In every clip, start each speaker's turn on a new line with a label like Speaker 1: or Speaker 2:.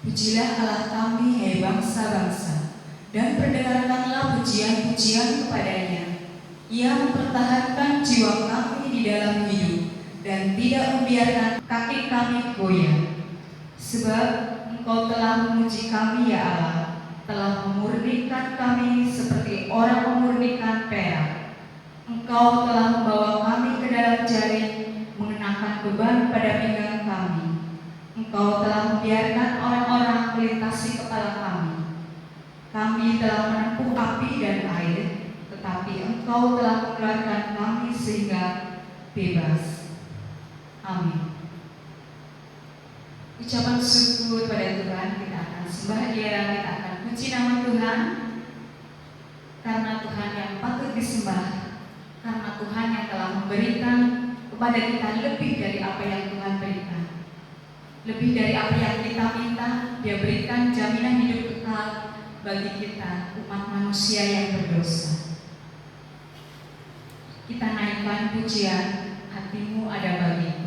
Speaker 1: Pujilah Allah kami, hai bangsa-bangsa, dan perdengarkanlah pujian-pujian kepadanya. Ia mempertahankan jiwa kami di dalam hidup, dan tidak membiarkan kaki kami goyah. Sebab Engkau telah memuji kami, ya Allah, telah memurnikan kami seperti orang memurnikan perak. Engkau telah membawa kami ke dalam jaring, mengenakan beban pada pinggang kami. Engkau telah membiarkan orang-orang melintasi kepala kami. Kami telah menempuh api dan air, tetapi Engkau telah mengeluarkan kami sehingga bebas. Amin. Ucapan syukur pada Tuhan, kita akan sembah Dia, kita akan puji nama Tuhan, karena Tuhan yang patut disembah, karena Tuhan yang telah memberikan kepada kita lebih dari apa yang Tuhan berikan. Lebih dari apa yang kita minta, Dia berikan jaminan hidup kekal bagi kita, umat manusia yang berdosa. Kita naikkan pujian, hatimu ada bagiku.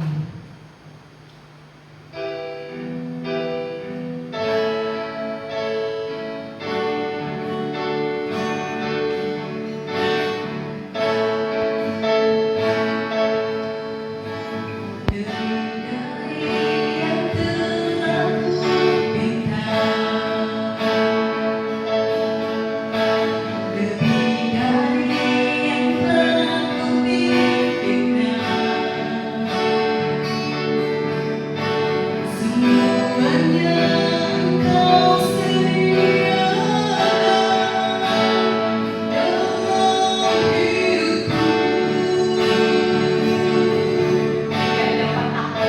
Speaker 1: Tidak dapat aku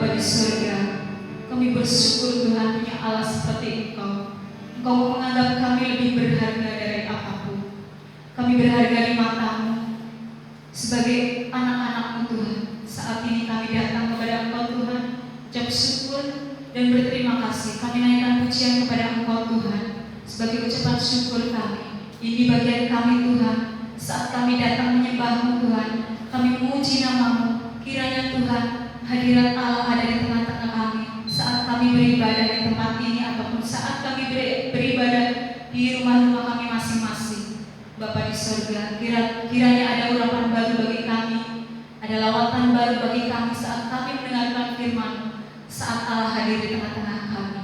Speaker 1: Bapa di surga, kami bersyukur Tuhan punya Allah seperti Engkau. Engkau menganggap kami lebih berharga dari apapun. Kami berharga di mata-Mu. Sebagai anak-anak-Mu Tuhan, saat ini kami datang kepada Engkau Tuhan, ucap syukur dan berterima kasih. Kami naikkan pujian kepada Engkau Tuhan, sebagai ucapan syukur kami. Ini bagian kami Tuhan, saat kami datang menyembah-Mu Tuhan, kami memuji nama-Mu. Kiranya Tuhan, hadirat Allah ada di tengah-tengah kami, saat kami beribadah di tempat ini, ataupun saat kami beribadah di rumah-rumah kami masing-masing. Bapa di surga, kiranya ada urapan baru bagi kami, ada lawatan baru bagi kami saat kami mendengarkan firman-Mu, saat Allah hadir di tengah-tengah kami.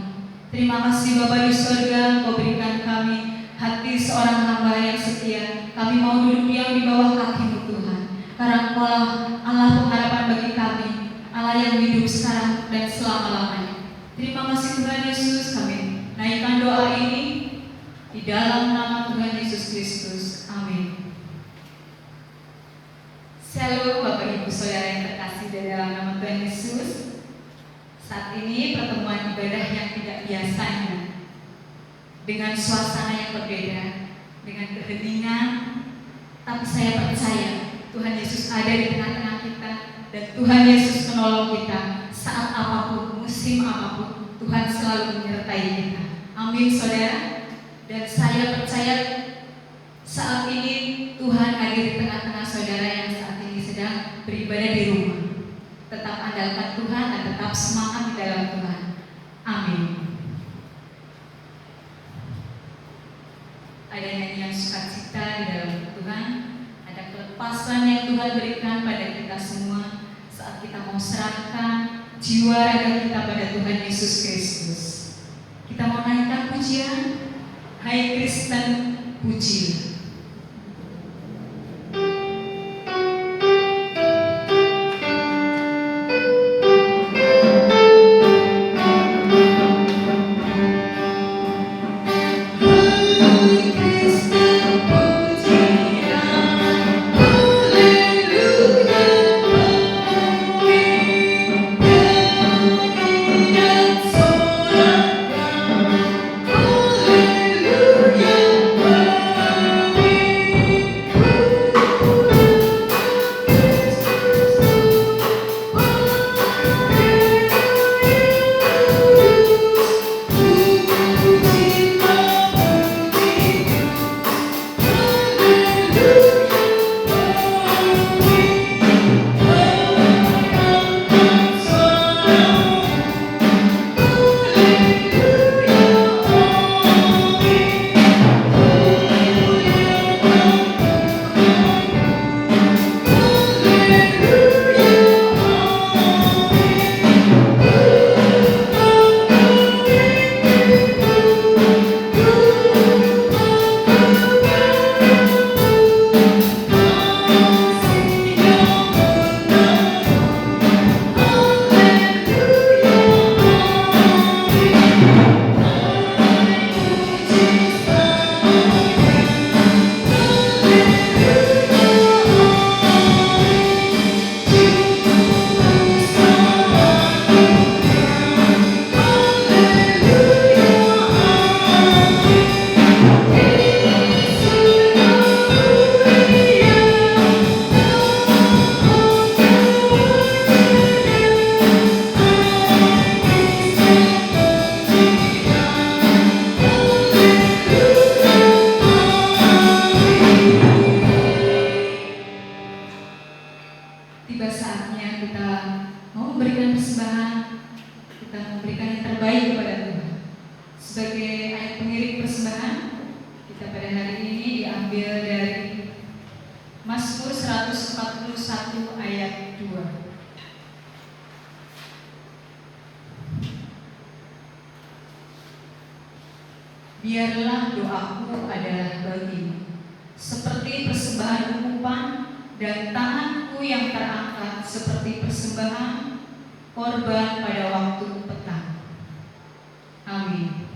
Speaker 1: Terima kasih Bapa di surga, Engkau berikan kami hati seorang hamba yang setia. Kami mau duduk diam di bawah kaki-Mu Tuhan, karena Engkau Allah pengharapan bagi kami, Allah yang hidup sekarang dan selama-lamanya. Terima kasih Tuhan Yesus, kami naikkan doa ini di dalam nama Tuhan Yesus Kristus. Amin. Shalom Bapak Ibu Saudara yang terkasih di dalam nama Tuhan Yesus. Saat ini pertemuan ibadah yang tidak biasanya, dengan suasana yang berbeda, dengan keheningan, tapi saya percaya Tuhan Yesus ada di tengah-tengah kita, dan Tuhan Yesus menolong kita saat apapun, musim apapun. Tuhan selalu menyertai kita. Amin saudara. Dan saya percaya saat ini Tuhan hadir di tengah-tengah saudara yang saat ini sedang beribadah di rumah. Tetap andalkan Tuhan dan tetap semangat di dalam Tuhan. Amin. Ada nyanyian sukacita di dalam Tuhan, ada kelepasan yang Tuhan berikan pada kita semua saat kita mau serahkan jiwa raga kita pada Tuhan Yesus Kristus. Kita mau naikkan pujian, Hai Kristen pujilah. Mazmur 141 ayat 2. Biarlah doaku adalah bagimu, seperti persembahan umpan, dan tanganku yang terangkat seperti persembahan korban pada waktu petang. Amin.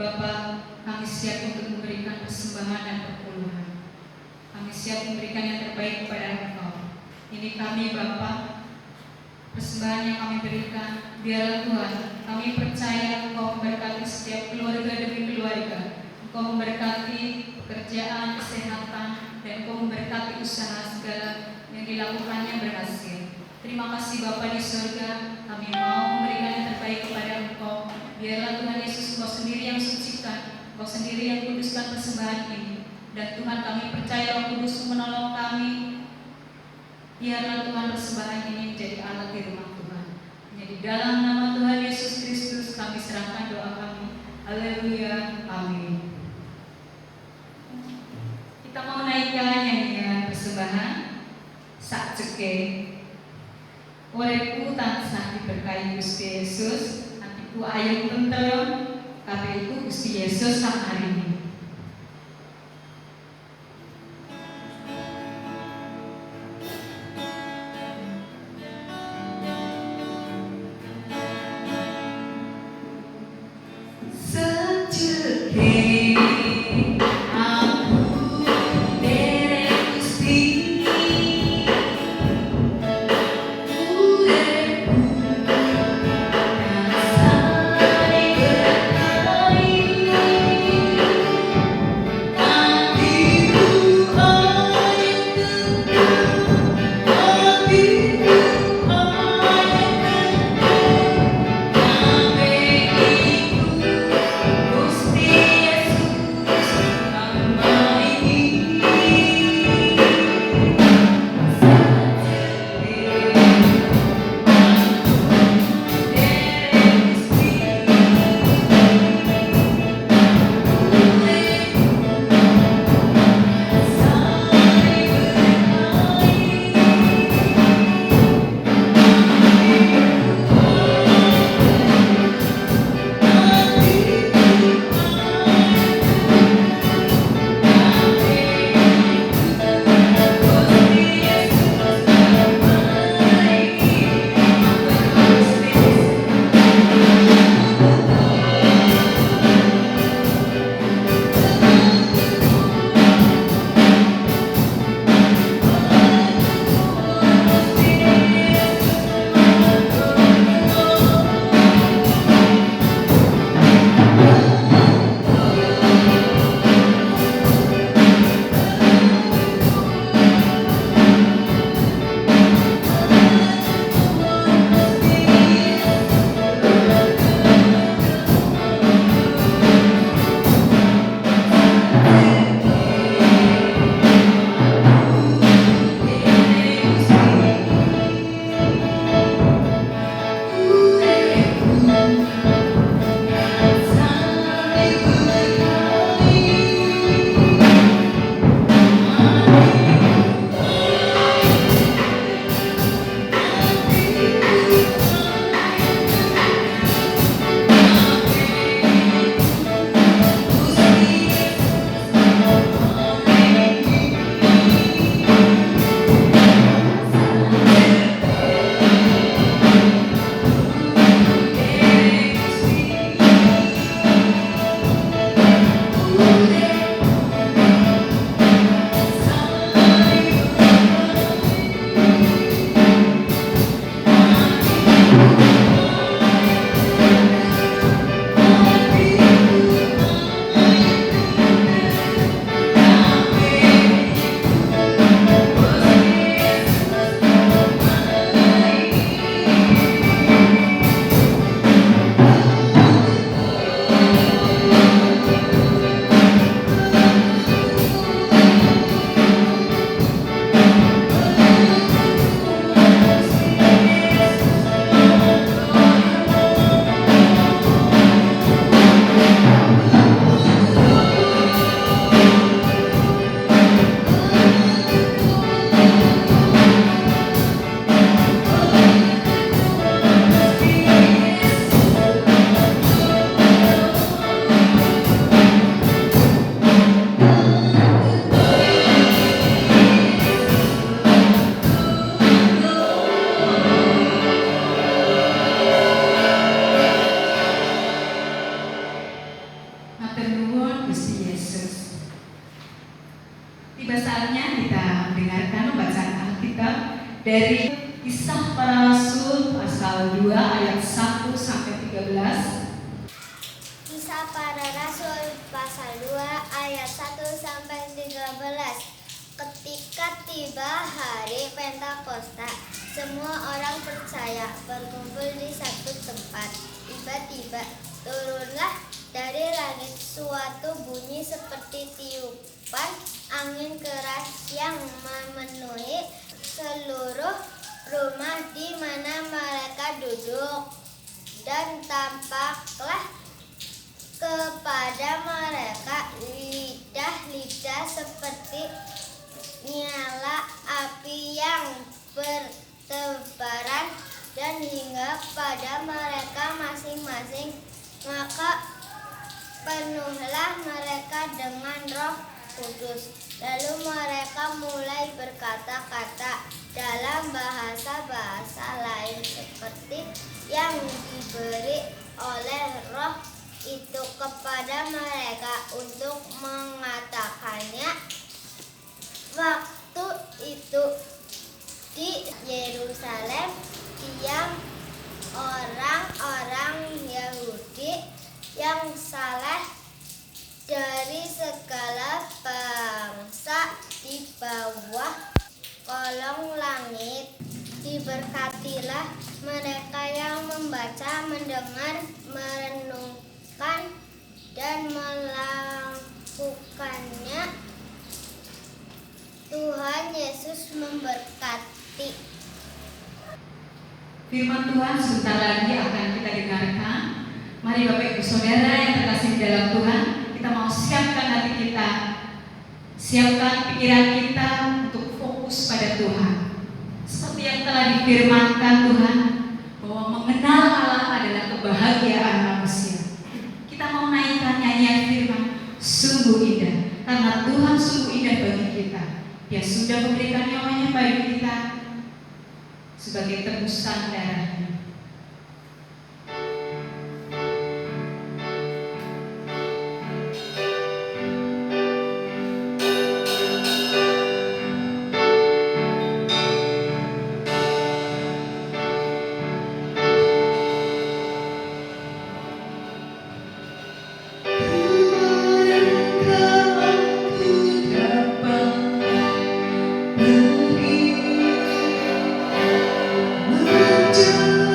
Speaker 1: Bapa, kami siap untuk memberikan persembahan dan perpuluhan. Kami siap memberikan yang terbaik kepada Engkau. Ini kami Bapa, persembahan yang kami berikan, biarlah Tuhan, kami percaya Engkau memberkati setiap keluarga demi keluarga. Engkau memberkati pekerjaan, kesehatan, dan Engkau memberkati usaha segala yang dilakukannya berhasil. Terima kasih Bapa di surga, kami mau memberikan yang terbaik kepada Engkau. Biarlah Tuhan Yesus, Engkau sendiri yang sucikan, Engkau sendiri yang kuduskan persembahan ini. Dan Tuhan, kami percaya Roh Kudus menolong kami. Biarlah Tuhan persembahan ini menjadi alat di rumah Tuhan. Jadi dalam nama Tuhan Yesus Kristus kami serahkan doa kami. Haleluya, amin. Kita mau naikkan nyanyian persembahan sak ceke. Uripku tansah diberkahi Gusti Yesus, hatiku ayem tentrem, kabeh iku Gusti Yesus sak maringi.
Speaker 2: Thank you.
Speaker 1: dari Kisah Para Rasul pasal 2 ayat 1 sampai 13.
Speaker 2: Kisah Para Rasul pasal 2 ayat 1 sampai 13. Ketika tiba hari Pentakosta, semua orang percaya berkumpul di satu tempat. Tiba-tiba turunlah dari langit suatu bunyi seperti tiupan angin keras yang memenuhi seluruh rumah di mana mereka duduk. Dan tampaklah kepada mereka lidah-lidah seperti nyala api yang bertebaran dan hingga pada mereka masing-masing. Maka penuhlah mereka dengan Roh Kudus. Lalu mereka mulai berkata-kata dalam bahasa-bahasa lain seperti yang diberi oleh Roh itu kepada mereka untuk mengatakannya. Waktu itu di Yerusalem diam orang-orang Yahudi yang saleh dari segala bangsa di bawah kolong langit. Diberkatilah mereka yang membaca, mendengar, merenungkan, dan melakukannya. Tuhan Yesus memberkati.
Speaker 1: Firman Tuhan sebentar lagi akan kita dengarkan. Mari Bapak Ibu Saudara yang terkasih dalam Tuhan, kita mau siapkan hati kita, siapkan pikiran kita untuk fokus pada Tuhan. Seperti yang telah difirmankan Tuhan, bahwa mengenal Allah adalah kebahagiaan manusia. Kita mau naikkan nyanyian firman, sungguh indah, karena Tuhan sungguh indah bagi kita. Dia sudah memberikan nyawanya bagi kita sebagai tebusan darahnya.
Speaker 3: Menjadi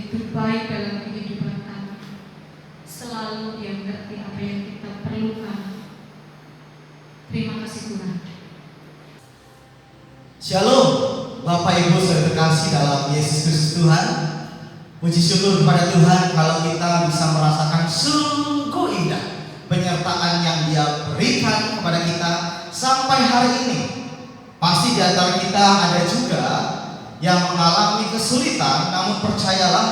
Speaker 1: begitu baik dalam kehidupan kami. Selalu Dia mengerti apa yang kita perlukan. Terima kasih Tuhan.
Speaker 3: Shalom, Bapak Ibu saudara terkasih dalam Yesus Kristus Tuhan. Puji syukur kepada Tuhan kalau kita bisa merasakan sungguh indah penyertaan yang Dia berikan kepada kita sampai hari ini. Pasti di antara kita ada juga yang mengalami kesulitan, namun percayalah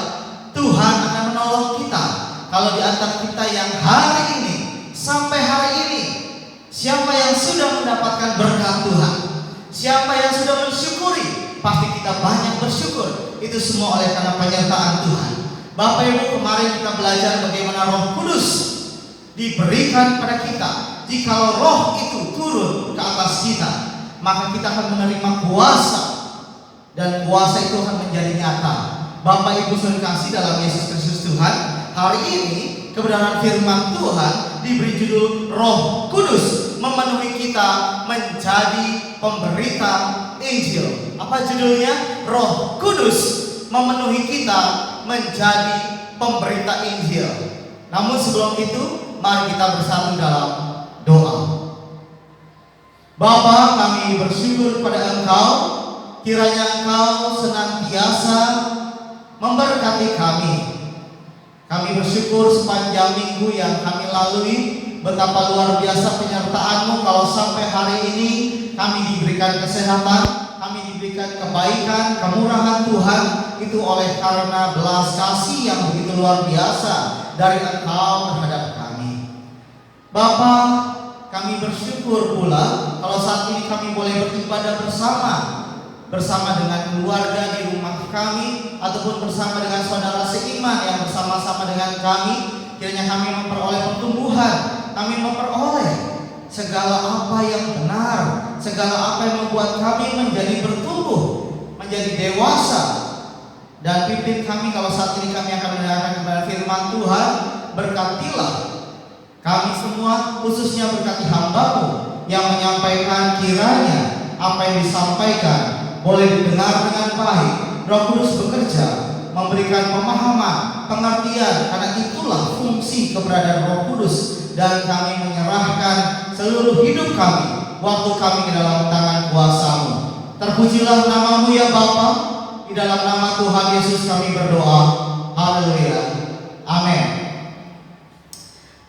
Speaker 3: Tuhan akan menolong kita. Kalau di antara kita yang hari ini sampai hari ini, siapa yang sudah mendapatkan berkat Tuhan, siapa yang sudah mensyukuri, pasti kita banyak bersyukur. Itu semua oleh karena penyertaan Tuhan. Bapak Ibu, kemarin kita belajar bagaimana Roh Kudus diberikan pada kita. Jikalau Roh itu turun ke atas kita, maka kita akan menerima kuasa, dan kuasa itu akan menjadi nyata. Bapak Ibu saudara kasih dalam Yesus Kristus Tuhan, hari ini kebenaran firman Tuhan diberi judul Roh Kudus memenuhi kita menjadi pemberita Injil. Apa judulnya? Roh Kudus memenuhi kita menjadi pemberita Injil. Namun sebelum itu, mari kita bersatu dalam doa. Bapa, kami bersyukur pada Engkau, kiranya Engkau senantiasa memberkati kami. Kami bersyukur sepanjang minggu yang kami lalui, betapa luar biasa penyertaan-Mu. Kalau sampai hari ini kami diberikan kesehatan, kami diberikan kebaikan, kemurahan Tuhan, itu oleh karena belas kasih yang begitu luar biasa dari Engkau terhadap kami. Bapa, kami bersyukur pula kalau saat ini kami boleh beribadah bersama dengan keluarga di rumah kami, ataupun bersama dengan saudara seiman yang bersama-sama dengan kami. Kiranya kami memperoleh pertumbuhan, kami memperoleh segala apa yang benar, segala apa yang membuat kami menjadi bertumbuh, menjadi dewasa. Dan pimpin kami kalau saat ini kami akan mendengarkan kepada firman Tuhan. Berkatilah kami semua, khususnya berkati hamba-Mu yang menyampaikan, kiranya apa yang disampaikan boleh didengar dengan baik. Roh Kudus bekerja, memberikan pemahaman, pengertian, karena itulah fungsi keberadaan Roh Kudus. Dan kami menyerahkan seluruh hidup kami, waktu kami ke dalam tangan kuasa-Mu. Terpujilah nama-Mu ya Bapa. Di dalam nama Tuhan Yesus kami berdoa. Haleluya. Amin.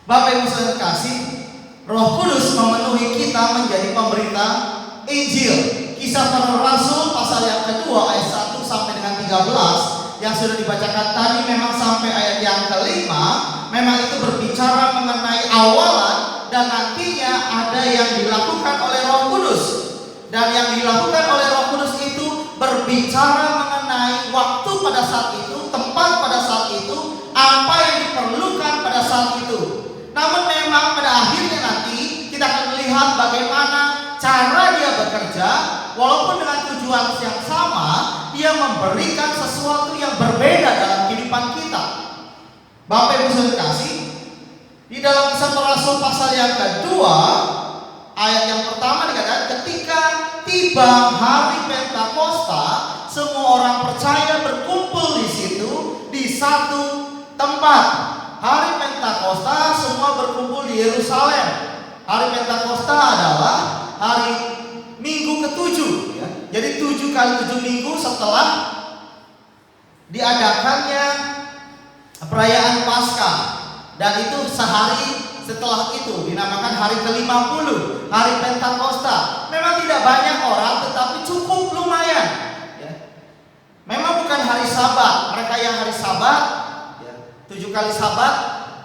Speaker 3: Bapak Ibu saudara kasih, Roh Kudus memenuhi kita menjadi pemberita Injil. Kisah Para Rasul pasal yang kedua ayat 1 sampai dengan 13 yang sudah dibacakan tadi, memang sampai ayat yang kelima, memang itu berbicara mengenai awalan dan nantinya ada yang dilakukan oleh Roh Kudus. Dan yang dilakukan oleh Roh Kudus itu berbicara mengenai waktu pada saat itu, tempat pada saat itu, apa yang diperlukan pada saat itu. Namun memang pada akhirnya nanti kita akan melihat bagaimana cara Dia bekerja. Walaupun dengan tujuan yang sama, Dia memberikan sesuatu yang berbeda dalam kehidupan kita. Bapak Ibu saudara kasih, di dalam Kisah Para Rasul pasal yang kedua, ayat yang pertama dikatakan, ketika tiba hari Pentakosta, semua orang percaya berkumpul di situ di satu tempat. Hari Pentakosta semua berkumpul di Yerusalem. Hari Pentakosta adalah hari minggu ke-7 ya. Jadi 7 kali 7 minggu setelah diadakannya perayaan Paskah. Dan itu sehari setelah itu dinamakan hari ke-50, hari Pentakosta. Memang tidak banyak orang, tetapi cukup lumayan ya. Memang bukan hari Sabat. Mereka yang hari Sabat 7 kali Sabat,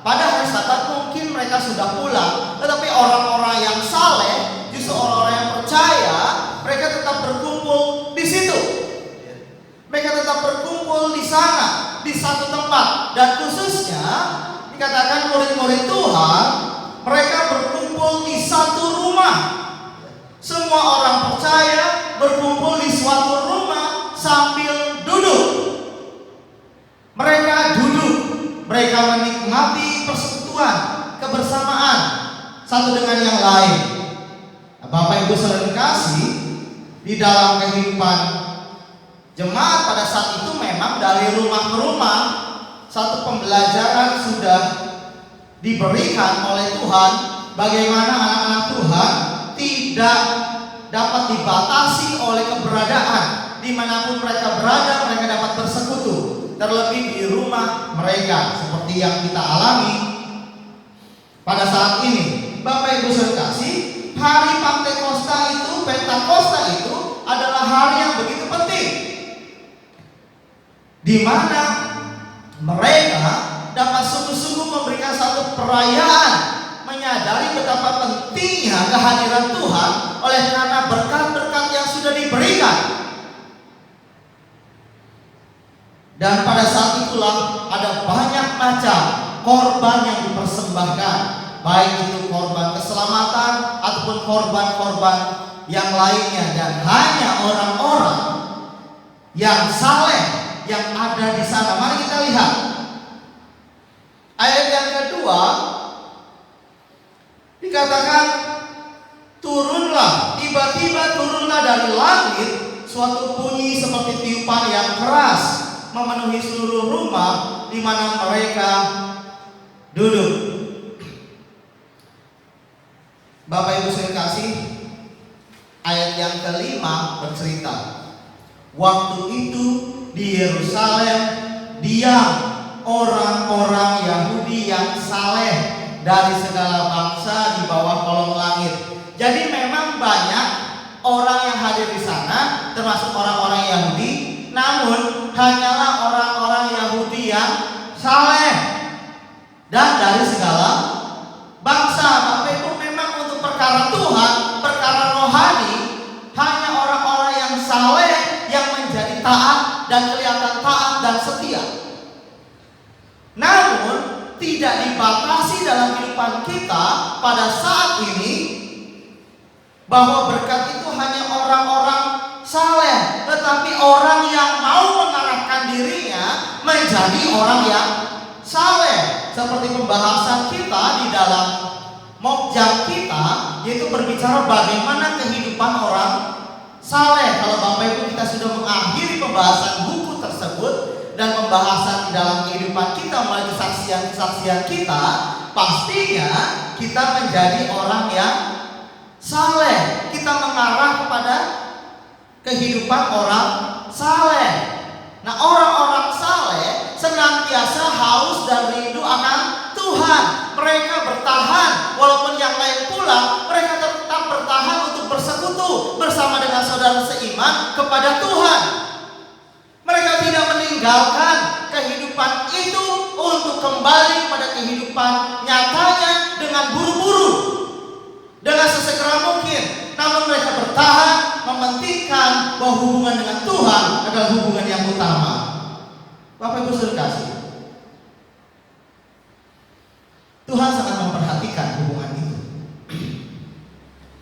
Speaker 3: pada hari Sabat mungkin mereka sudah pulang. Tetapi orang-orang yang saleh, justru orang-orang yang percaya, mereka tetap berkumpul di situ. Mereka tetap berkumpul di sana, di satu tempat. Dan khususnya dikatakan murid-murid Tuhan, mereka berkumpul di satu rumah. Semua orang percaya berkumpul di suatu rumah sambil duduk. Mereka duduk, mereka menikmati persekutuan, kebersamaan satu dengan yang lain. Bapak Ibu saudara kasih, di dalam kehidupan Jemaat pada saat itu memang dari rumah ke rumah satu pembelajaran sudah diberikan oleh Tuhan bagaimana anak-anak Tuhan tidak dapat dibatasi oleh keberadaan. Dimanapun mereka berada, mereka dapat bersekutu, terlebih di rumah mereka, seperti yang kita alami pada saat ini. Bapak Ibu sekalian, hari Pentakosta itu adalah hari yang begitu penting, di mana mereka dapat sungguh-sungguh memberikan satu perayaan, menyadari betapa pentingnya kehadiran Tuhan oleh karena berkat-berkat yang sudah diberikan. Dan pada saat itulah ada banyak macam korban yang dipersembahkan, baik itu korban keselamatan ataupun korban-korban yang lainnya, dan hanya orang-orang yang saleh yang ada di sana. Mari kita lihat ayat yang kedua, dikatakan tiba-tiba turunlah dari langit suatu bunyi seperti tiupan yang keras memenuhi seluruh rumah di mana mereka duduk. Bapak Ibu saya kasih, ayat yang kelima bercerita, waktu itu di Yerusalem diam orang-orang Yahudi yang saleh dari segala bangsa di bawah kolong langit. Jadi memang banyak orang yang hadir di sana, termasuk orang-orang Yahudi, namun hanyalah orang-orang Yahudi yang saleh dan dari segala bangsa. Bapak Ibu, memang untuk perkara Tuhan, perkara rohani, hanya orang-orang yang saleh yang menjadi taat dan kelihatan taat dan setia. Namun tidak dibatasi dalam kehidupan kita pada saat ini bahwa berkat itu hanya orang-orang saleh, tetapi orang yang mau mengarahkan dirinya menjadi orang yang saleh. Seperti pembahasan kita di dalam mokjam kita, yaitu berbicara bagaimana kehidupan orang saleh. Kalau Bapak Ibu kita sudah mengakhiri pembahasan buku tersebut dan pembahasan di dalam kehidupan kita melalui kesaksian-kesaksian kita, pastinya kita menjadi orang yang saleh. Kita mengarah kepada kehidupan orang saleh. Nah, orang-orang saleh senantiasa haus dan rindu akan Tuhan. Mereka bertahan walaupun yang lain pulang, mereka tetap bertahan untuk bersekutu bersama dengan saudara seiman kepada Tuhan. Mereka tidak meninggalkan kehidupan itu untuk kembali pada kehidupan nyatanya dengan buru-buru, dengan sesegera mungkin. Namun mereka bertahan, mementingkan bahwa hubungan dengan Tuhan adalah hubungan yang utama. Bapak Ibu sekalian, Tuhan sangat memperhatikan hubungan itu.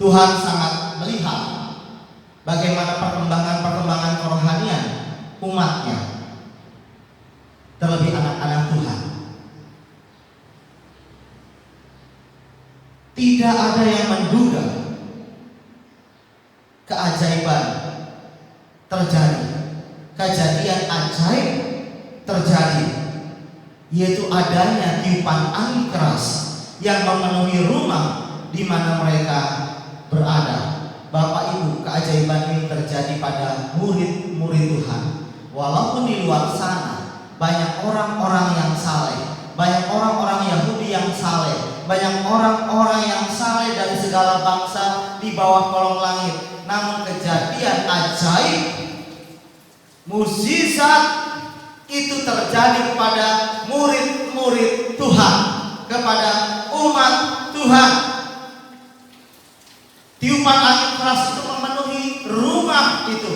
Speaker 3: Tuhan sangat melihat bagaimana perkembangan kerohanian umatnya, terlebih anak-anak Tuhan. Tidak ada yang menduga keajaiban terjadi, kejadian ajaib terjadi, yaitu adanya tiupan angin keras yang memenuhi rumah di mana mereka berada. Bapak Ibu, keajaiban ini terjadi pada murid-murid Tuhan. Walaupun di luar sana banyak orang-orang yang saleh, banyak orang-orang Yahudi yang saleh, banyak orang-orang yang saleh dari segala bangsa di bawah kolong langit, namun kejadian ajaib, mukjizat itu terjadi kepada murid-murid Tuhan, kepada umat Tuhan. Tiupan angin keras itu memenuhi rumah itu.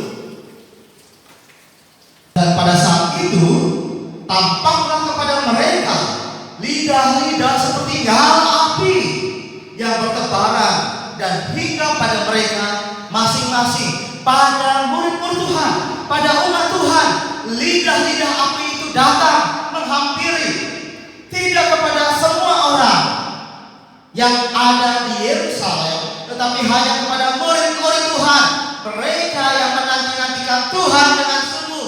Speaker 3: Dan pada saat itu tampaklah kepada mereka lidah-lidah seperti nyala api yang bertebaran dan hingga pada mereka masing-masing, pada murid-murid Tuhan, pada umat Tuhan. Lidah-lidah api itu datang menghampiri, tidak kepada semua orang yang ada di Yerusalem, tetapi hanya kepada murid-murid Tuhan, mereka yang menanti-nantikan Tuhan dengan sungguh,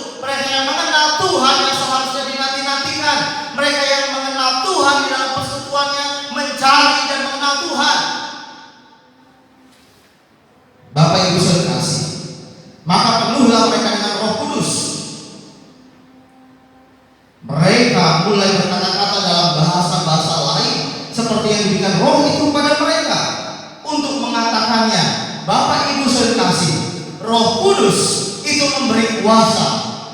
Speaker 3: Kudus itu memberi kuasa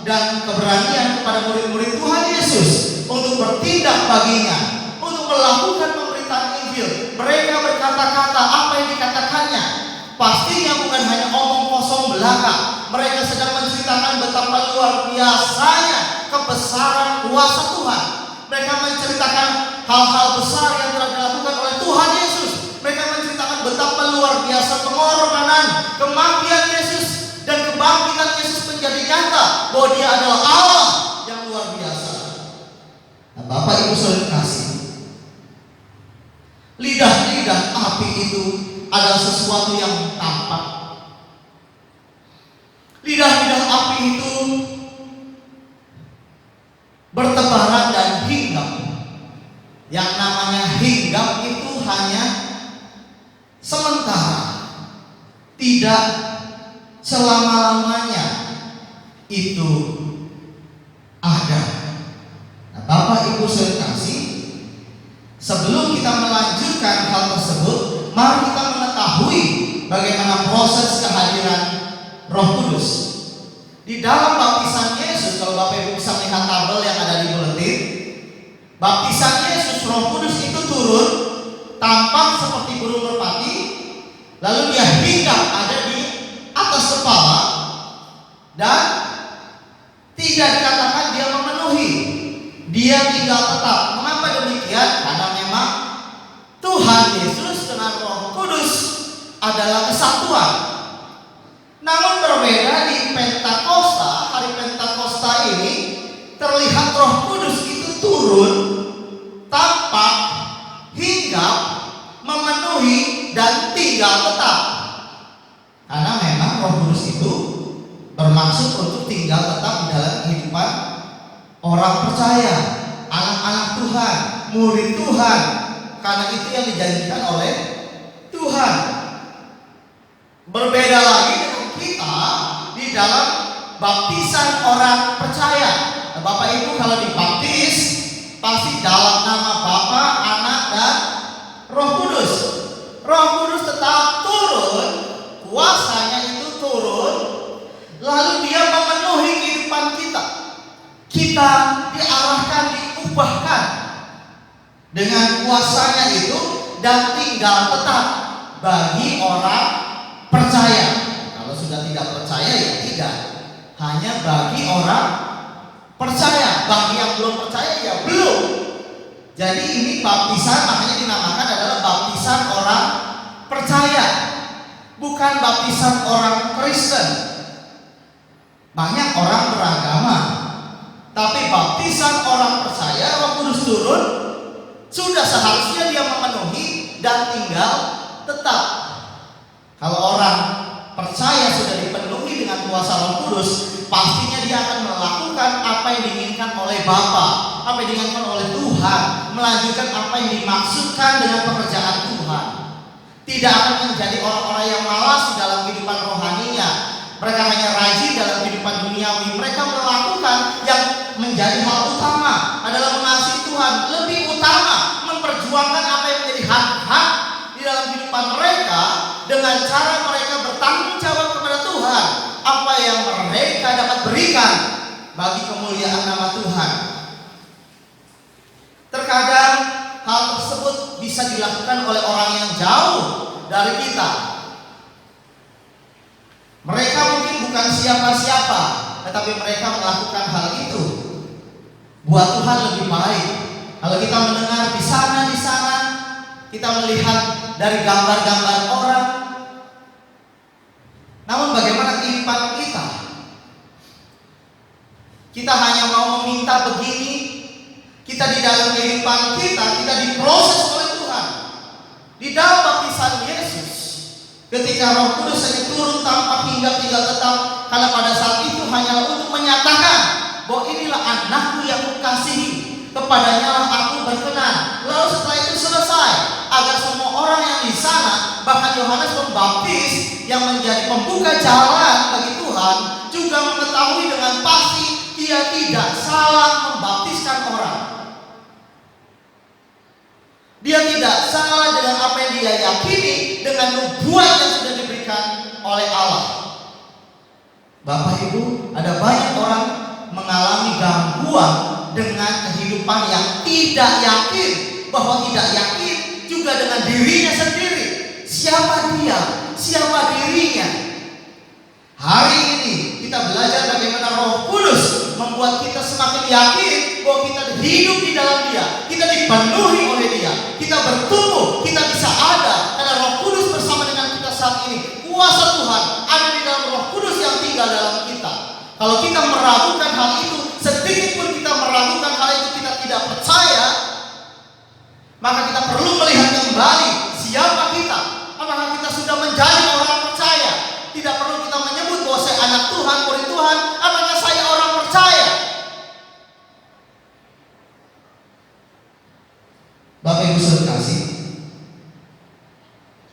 Speaker 3: dan keberanian kepada murid-murid Tuhan Yesus untuk bertindak baginya, untuk melakukan pemberitaan Injil. Mereka berkata-kata apa yang dikatakannya. Pastinya bukan hanya omong kosong belaka. Mereka sedang menceritakan betapa luar biasanya kebesaran kuasa Tuhan. Mereka menceritakan hal-hal besar yang telah dilakukan oleh Tuhan Yesus. Mereka menceritakan betapa luar biasa pengorbanan, kematian Yesus dan kebangkitan Yesus menjadi nyata bahwa Dia adalah Allah yang luar biasa. Nah, Bapak Ibu saudara kasih, lidah-lidah api itu adalah sesuatu yang tampak. Lidah-lidah api itu bertebaran dan hinggap. Yang namanya hinggap itu hanya sementara, tidak selama-lamanya itu ada. Nah, Bapak Ibu saudara kasih, sebelum kita melanjutkan hal tersebut, mari kita mengetahui bagaimana proses kehadiran Roh Kudus. Di dalam baptisan Yesus, kalau Bapak Ibu bisa melihat tabel yang ada di buletin, baptisan Yesus, Roh Kudus itu turun tampak seperti burung merpati, lalu Dia hinggap ada di atas kepala, dan tidak dikatakan Dia memenuhi, Dia tinggal tetap. Mengapa demikian? Karena memang Tuhan Yesus dengan Roh Kudus adalah kesatuan. Namun berbeda di Pentakosta, hari Pentakosta ini terlihat Roh Kudus itu turun, tampak, hinggap, memenuhi, dan tinggal tetap. Karena memang Roh Kudus itu bermaksud untuk tinggal tetap di dalam kehidupan orang percaya, anak-anak Tuhan, murid Tuhan. Karena itu yang dijanjikan oleh Tuhan. Berbeda lagi dengan kita di dalam baptisan orang percaya. Nah, Bapak Ibu kalau dibaptis pasti dalam nama Bapa, Anak, dan Roh Kudus. Roh Kudus tetap turun, kuasanya itu turun, lalu Dia memenuhi kehidupan kita. Kita diarahkan, diubahkan dengan kuasanya itu dan tinggal tetap bagi orang percaya. Kalau sudah tidak percaya ya tidak, hanya bagi orang percaya. Bagi yang belum percaya ya belum. Jadi ini baptisan makanya dinamakan adalah baptisan orang percaya, bukan baptisan orang Kristen. Banyak orang beragama, tapi baptisan orang percaya, Roh Kudus turun, sudah seharusnya dia memenuhi dan tinggal tetap. Kalau orang percaya sudah dipenuhi dengan kuasa Roh Kudus, pastinya dia akan melakukan apa yang diinginkan oleh Bapa, apa yang diinginkan oleh Tuhan, melanjutkan apa yang dimaksudkan dengan pekerjaan Tuhan. Tidak akan menjadi orang-orang yang malas dalam kehidupan rohaninya. Mereka hanya rajin dalam kehidupan duniawi. Mereka melakukan yang menjadi hal utama adalah mengasihi Tuhan. Lebih utama memperjuangkan apa yang menjadi hak-hak di dalam kehidupan mereka dengan cara mereka bertanggung jawab kepada Tuhan apa yang mereka dapat berikan bagi kemuliaan nama Tuhan. Terkadang hal tersebut bisa dilakukan oleh orang yang jauh dari kita. Mereka mungkin bukan siapa-siapa, tetapi mereka melakukan hal itu. Buat Tuhan lebih baik kalau kita mendengar di sana, kita melihat dari gambar-gambar orang. Namun bagaimana kehidupan kita? Kita hanya mau meminta begini. Kita di dalam kehidupan kita diproses oleh Tuhan. Di dalam baptisan Yesus, ketika Roh Kudus hanya turun tanpa hingga tinggal tetap, karena pada saat itu hanya untuk menyatakan bahwa inilah anakku yang kukasihi, kepadanya lah aku berkenan. Lalu setelah itu selesai, agar semua orang yang di sana, bahkan Yohanes Pembaptis yang menjadi pembuka jalan bagi Tuhan, juga mengetahui dengan pasti dia tidak salah membaptiskan orang. Dia tidak salah dengan apa yang dia yakini, dengan nubuat yang sudah diberikan oleh Allah. Bapak Ibu, ada banyak orang mengalami gangguan dengan kehidupan yang tidak yakin, bahwa tidak yakin juga dengan dirinya sendiri. Siapa dia? Siapa dirinya? Hari ini kita belajar bagaimana Roh Kudus membuat kita semakin yakin bahwa kita hidup di dalam Dia, kita dipenuhi oleh Dia, kita bertumbuh, kita bisa ada karena Roh Kudus bersama dengan kita saat ini. Kuasa Tuhan ada di dalam Roh Kudus yang tinggal dalam kita. Kalau kita meragukan hal itu, sedikit pun kita meragukan hal itu, kita tidak percaya, maka kita perlu melihat kembali siapa kita. Apakah kita sudah menjadi orang percaya? Tidak perlu kita menyebut bahwa saya anak Tuhan, murid Tuhan. Apakah saya orang percaya? Bapak Ibu sekasih,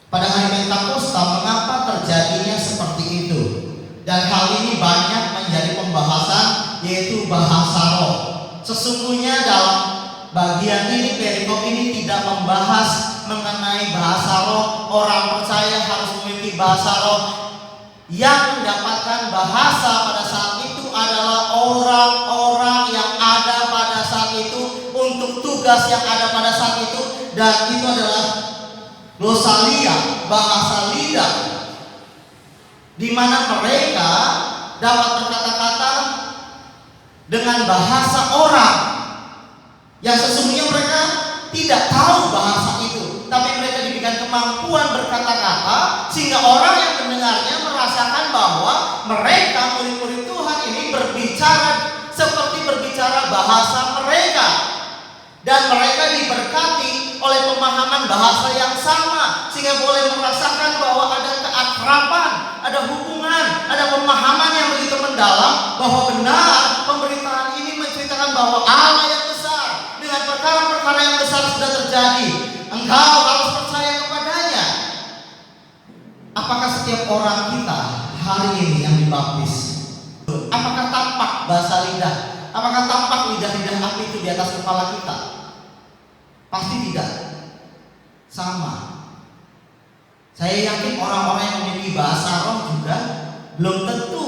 Speaker 3: pada hari Pentakosta mengapa terjadinya seperti itu? Dan hal ini banyak menjadi pembahasan, yaitu bahasa roh. Sesungguhnya dalam bagian ini, perikop ini tidak membahas mengenai bahasa roh. Orang percaya harus memiliki bahasa roh. Yang mendapatkan bahasa pada saat itu adalah orang-orang yang ada pada saat itu, untuk tugas yang ada pada saat itu, dan itu adalah glosalia, bahasa lidah, di mana mereka dapat berkata-kata dengan bahasa orang yang sesungguhnya mereka tidak tahu bahasa itu, tapi mereka diberikan kemampuan berkata-kata sehingga orang yang mendengarnya merasakan bahwa mereka murid-murid Tuhan ini berbicara seperti berbicara bahasa mereka, dan mereka diberkati oleh pemahaman bahasa yang sama sehingga boleh merasakan bahwa ada keakraban, ada hubungan, ada pemahaman yang begitu mendalam bahwa benar pemberitaan ini menceritakan bahwa Allah yang besar dengan perkara-perkara yang besar sudah terjadi. Engkau harus percaya kepadanya. Apakah setiap orang kita hari ini yang dibaptis, apakah tampak bahasa lidah? Apakah tampak lidah-lidah api itu di atas kepala kita? Pasti tidak. Sama. Saya yakin orang-orang yang memiliki bahasa roh juga belum tentu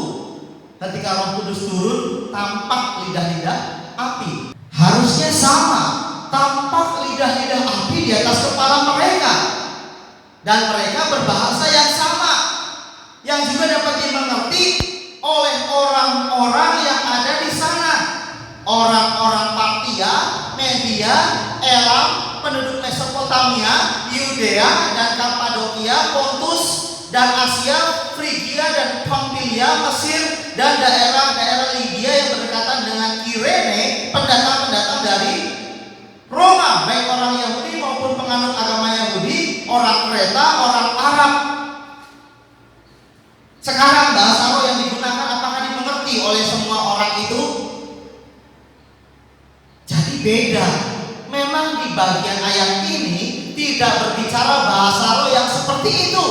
Speaker 3: ketika Roh Kudus turun tampak lidah-lidah api. Harusnya sama, tampak lidah-lidah api di atas kepala mereka, dan mereka berbahasa yang sama, yang juga dapat dimengerti oleh orang-orang yang ada di sana. Orang-orang Partia, Media, Elam, penduduk Mesopotamia, Yudea dan Kapadokia, Pontus dan Asia, Frigia dan Pamfilia, Mesir dan daerah-daerah Libya yang berdekatan dengan Kirene, pendatang-pendatang dari Roma, baik orang Yahudi maupun penganut agama Yahudi, orang Kreta, orang Arab. Sekarang bahasa roh yang digunakan apakah dimengerti oleh semua orang itu? Jadi beda. Memang di bagian ayat ini tidak berbicara bahasa roh yang seperti itu.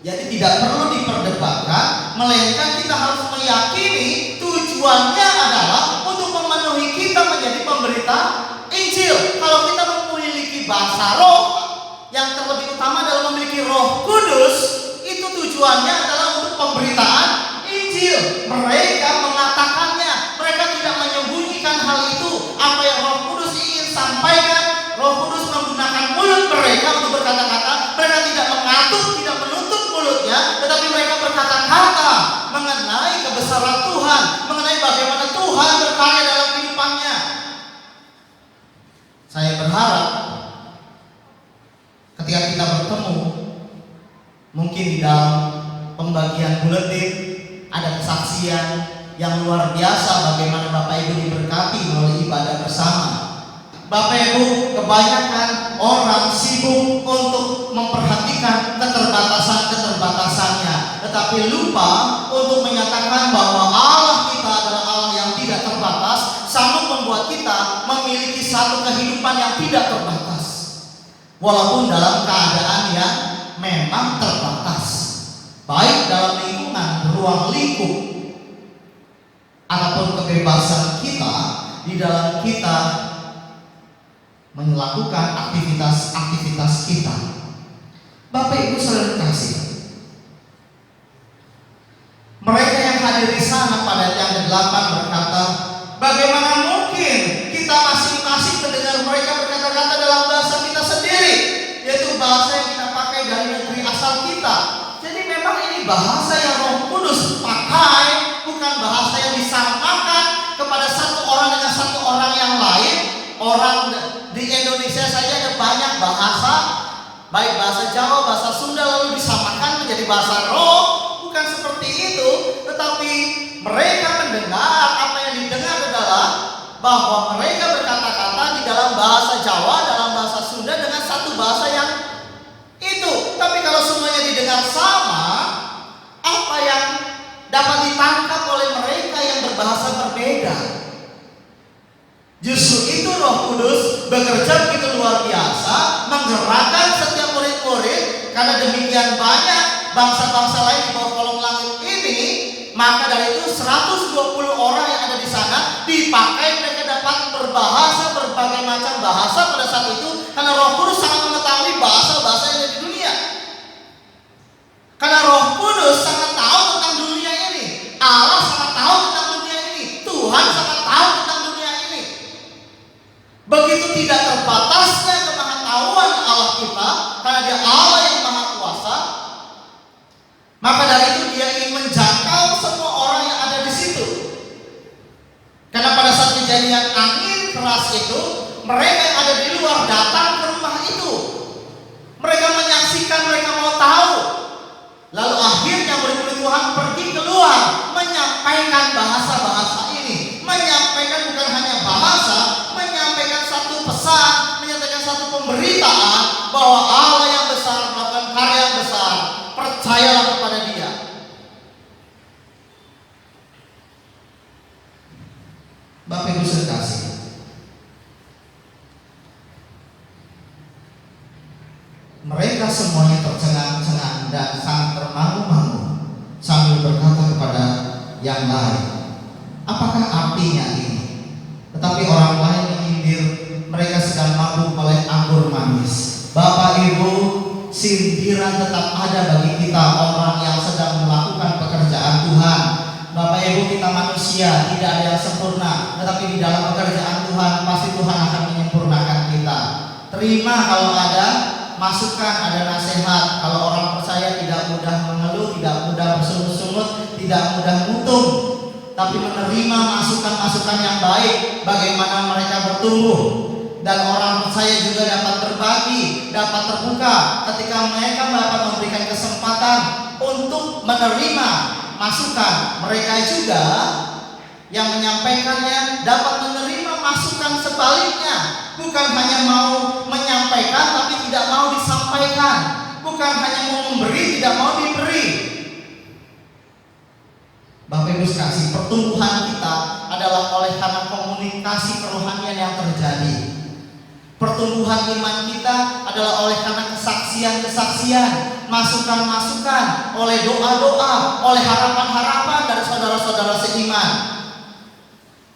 Speaker 3: Jadi tidak perlu diperdebatkan, melainkan kita harus meyakini tujuannya adalah untuk memenuhi kita menjadi pemberita Injil. Kalau kita memiliki bahasa roh, yang terlebih utama adalah memiliki Roh Kudus, itu tujuannya adalah untuk pemberitaan Injil. Mereka mengatakannya, mereka tidak menyembunyikan hal itu. Apa yang Roh Kudus ingin sampaikan, Roh Kudus menggunakan mulut mereka untuk berkata-kata. Mereka tidak mengatur, tidak menutup mulutnya, tetapi mereka berkata-kata mengenai kebesaran Tuhan, mengenai bagaimana Tuhan berkarya dalam kehidupannya. Saya berharap ketika kita bertemu, mungkin di dalam pembagian buletin ada kesaksian yang luar biasa bagaimana Bapak Ibu diberkati melalui ibadah bersama. Bapak Ibu, kebanyakan orang sibuk untuk memperhatikan keterbatasan-keterbatasannya, tetapi lupa untuk menyatakan bahwa Allah kita adalah Allah yang tidak terbatas, sanggup membuat kita memiliki satu kehidupan yang tidak terbatas, walaupun dalam keadaan yang memang terbatas, baik dalam lingkungan ruang lingkup ataupun kebebasan kita di dalam kita melakukan aktivitas-aktivitas kita. Bapak Ibu saudara kasih, mereka yang hadir di sana pada ayat yang ke-8 berkata, bagaimana mungkin kita masing-masing mendengar mereka berkata-kata dalam bahasa kita sendiri, yaitu bahasa yang kita pakai dari negeri asal kita. Jadi memang ini bahasa yang Roh Kudus pakai, bukan bahasa yang disamakan kepada satu orang dengan satu orang yang lain. Orang di Indonesia saja ada banyak bahasa, baik bahasa Jawa, bahasa Sunda, lalu disamakan menjadi bahasa roh. Bukan seperti itu, tetapi mereka mendengar, apa yang didengar adalah bahwa mereka berkata-kata di dalam bahasa Jawa, dalam bahasa Sunda dengan satu bahasa yang itu. Tapi kalau semuanya didengar sama, apa yang dapat ditangkap oleh mereka yang berbahasa berbeda? Justru itu Roh Kudus bekerja begitu luar biasa, menggerakkan setiap murid-murid. Karena demikian banyak bangsa-bangsa lain di bawah kolong langit ini, maka dari itu 120 orang yang ada di sana dipakai, mereka dapat berbahasa berbagai macam bahasa pada saat itu, karena Roh Kudus sangat mengetahui bahasa-bahasa yang ada di dunia. Karena Roh Kudus sangat tahu tentang dunia ini, Allah sangat tahu tentang dunia ini, Tuhan sangat tahu tentang dunia ini. Begitu tidak terbatasnya kemahatauan Allah kita, karena Dia Allah yang maha kuasa, maka dari itu Dia ingin menjangkau semua orang yang ada di situ. Karena pada saat kejadian angin keras itu, mereka yang ada di luar datang ke rumah itu. Mereka menyaksikan, mereka mau tahu. Lalu akhirnya murid-murid Tuhan pergi keluar, menyampaikan bahasa-bahasa ini. Menyampaikan bukan hanya bahasa, menyampaikan satu pesan, menyampaikan satu pemberitaan bahwa Allah yang besar melakukan karya yang besar. Percayalah kepada Dia. Bapak Ibu sekasih, mereka semuanya tercengang-cengang dan sangat termangu-mangu sambil berkata kepada yang lain, apakah artinya ini? Tetapi orang lain menyindir, mereka sedang mabuk oleh anggur manis. Bapak Ibu, sindiran tetap ada bagi kita orang yang sedang melakukan pekerjaan Tuhan. Bapak Ibu, kita manusia, tidak ada yang sempurna, tetapi di dalam pekerjaan Tuhan pasti Tuhan akan menyempurnakan kita. Terima kalau ada masukan, ada nasihat. Kalau orang percaya tidak mudah mengeluh, tidak mudah bersungut-sungut, tidak mudah mutung, tapi menerima masukan-masukan yang baik, bagaimana mereka bertumbuh. Dan orang percaya juga dapat berbagi, dapat terbuka ketika mereka dapat memberikan kesempatan untuk menerima masukan. Mereka juga yang menyampaikannya dapat menerima masukan sebaliknya, bukan hanya mau menyampaikan tapi tidak mau disampaikan, bukan hanya mau memberi tidak mau diberi. Bapak Ibu sekasih, pertumbuhan kita adalah oleh karena komunikasi kerohanian yang terjadi. Pertumbuhan iman kita adalah oleh karena kesaksian-kesaksian, masukan-masukan, oleh doa-doa, oleh harapan-harapan dari saudara-saudara seiman.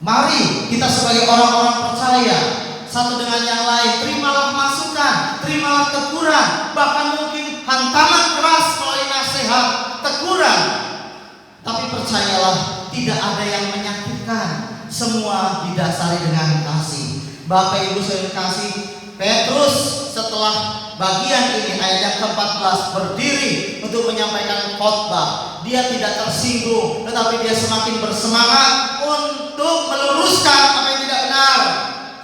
Speaker 3: Mari kita sebagai orang-orang percaya satu dengan yang lain, terimalah masukan, terimalah teguran, bahkan mungkin hantaman keras melalui nasihat, teguran. Tapi percayalah, tidak ada yang menyakitkan, semua didasari dengan kasih. Bapak Ibu saya kasih, Petrus setelah bagian ini ayat yang ke-14 berdiri untuk menyampaikan khotbah. Dia tidak tersinggung, tetapi dia semakin bersemangat untuk meluruskan apa yang tidak benar.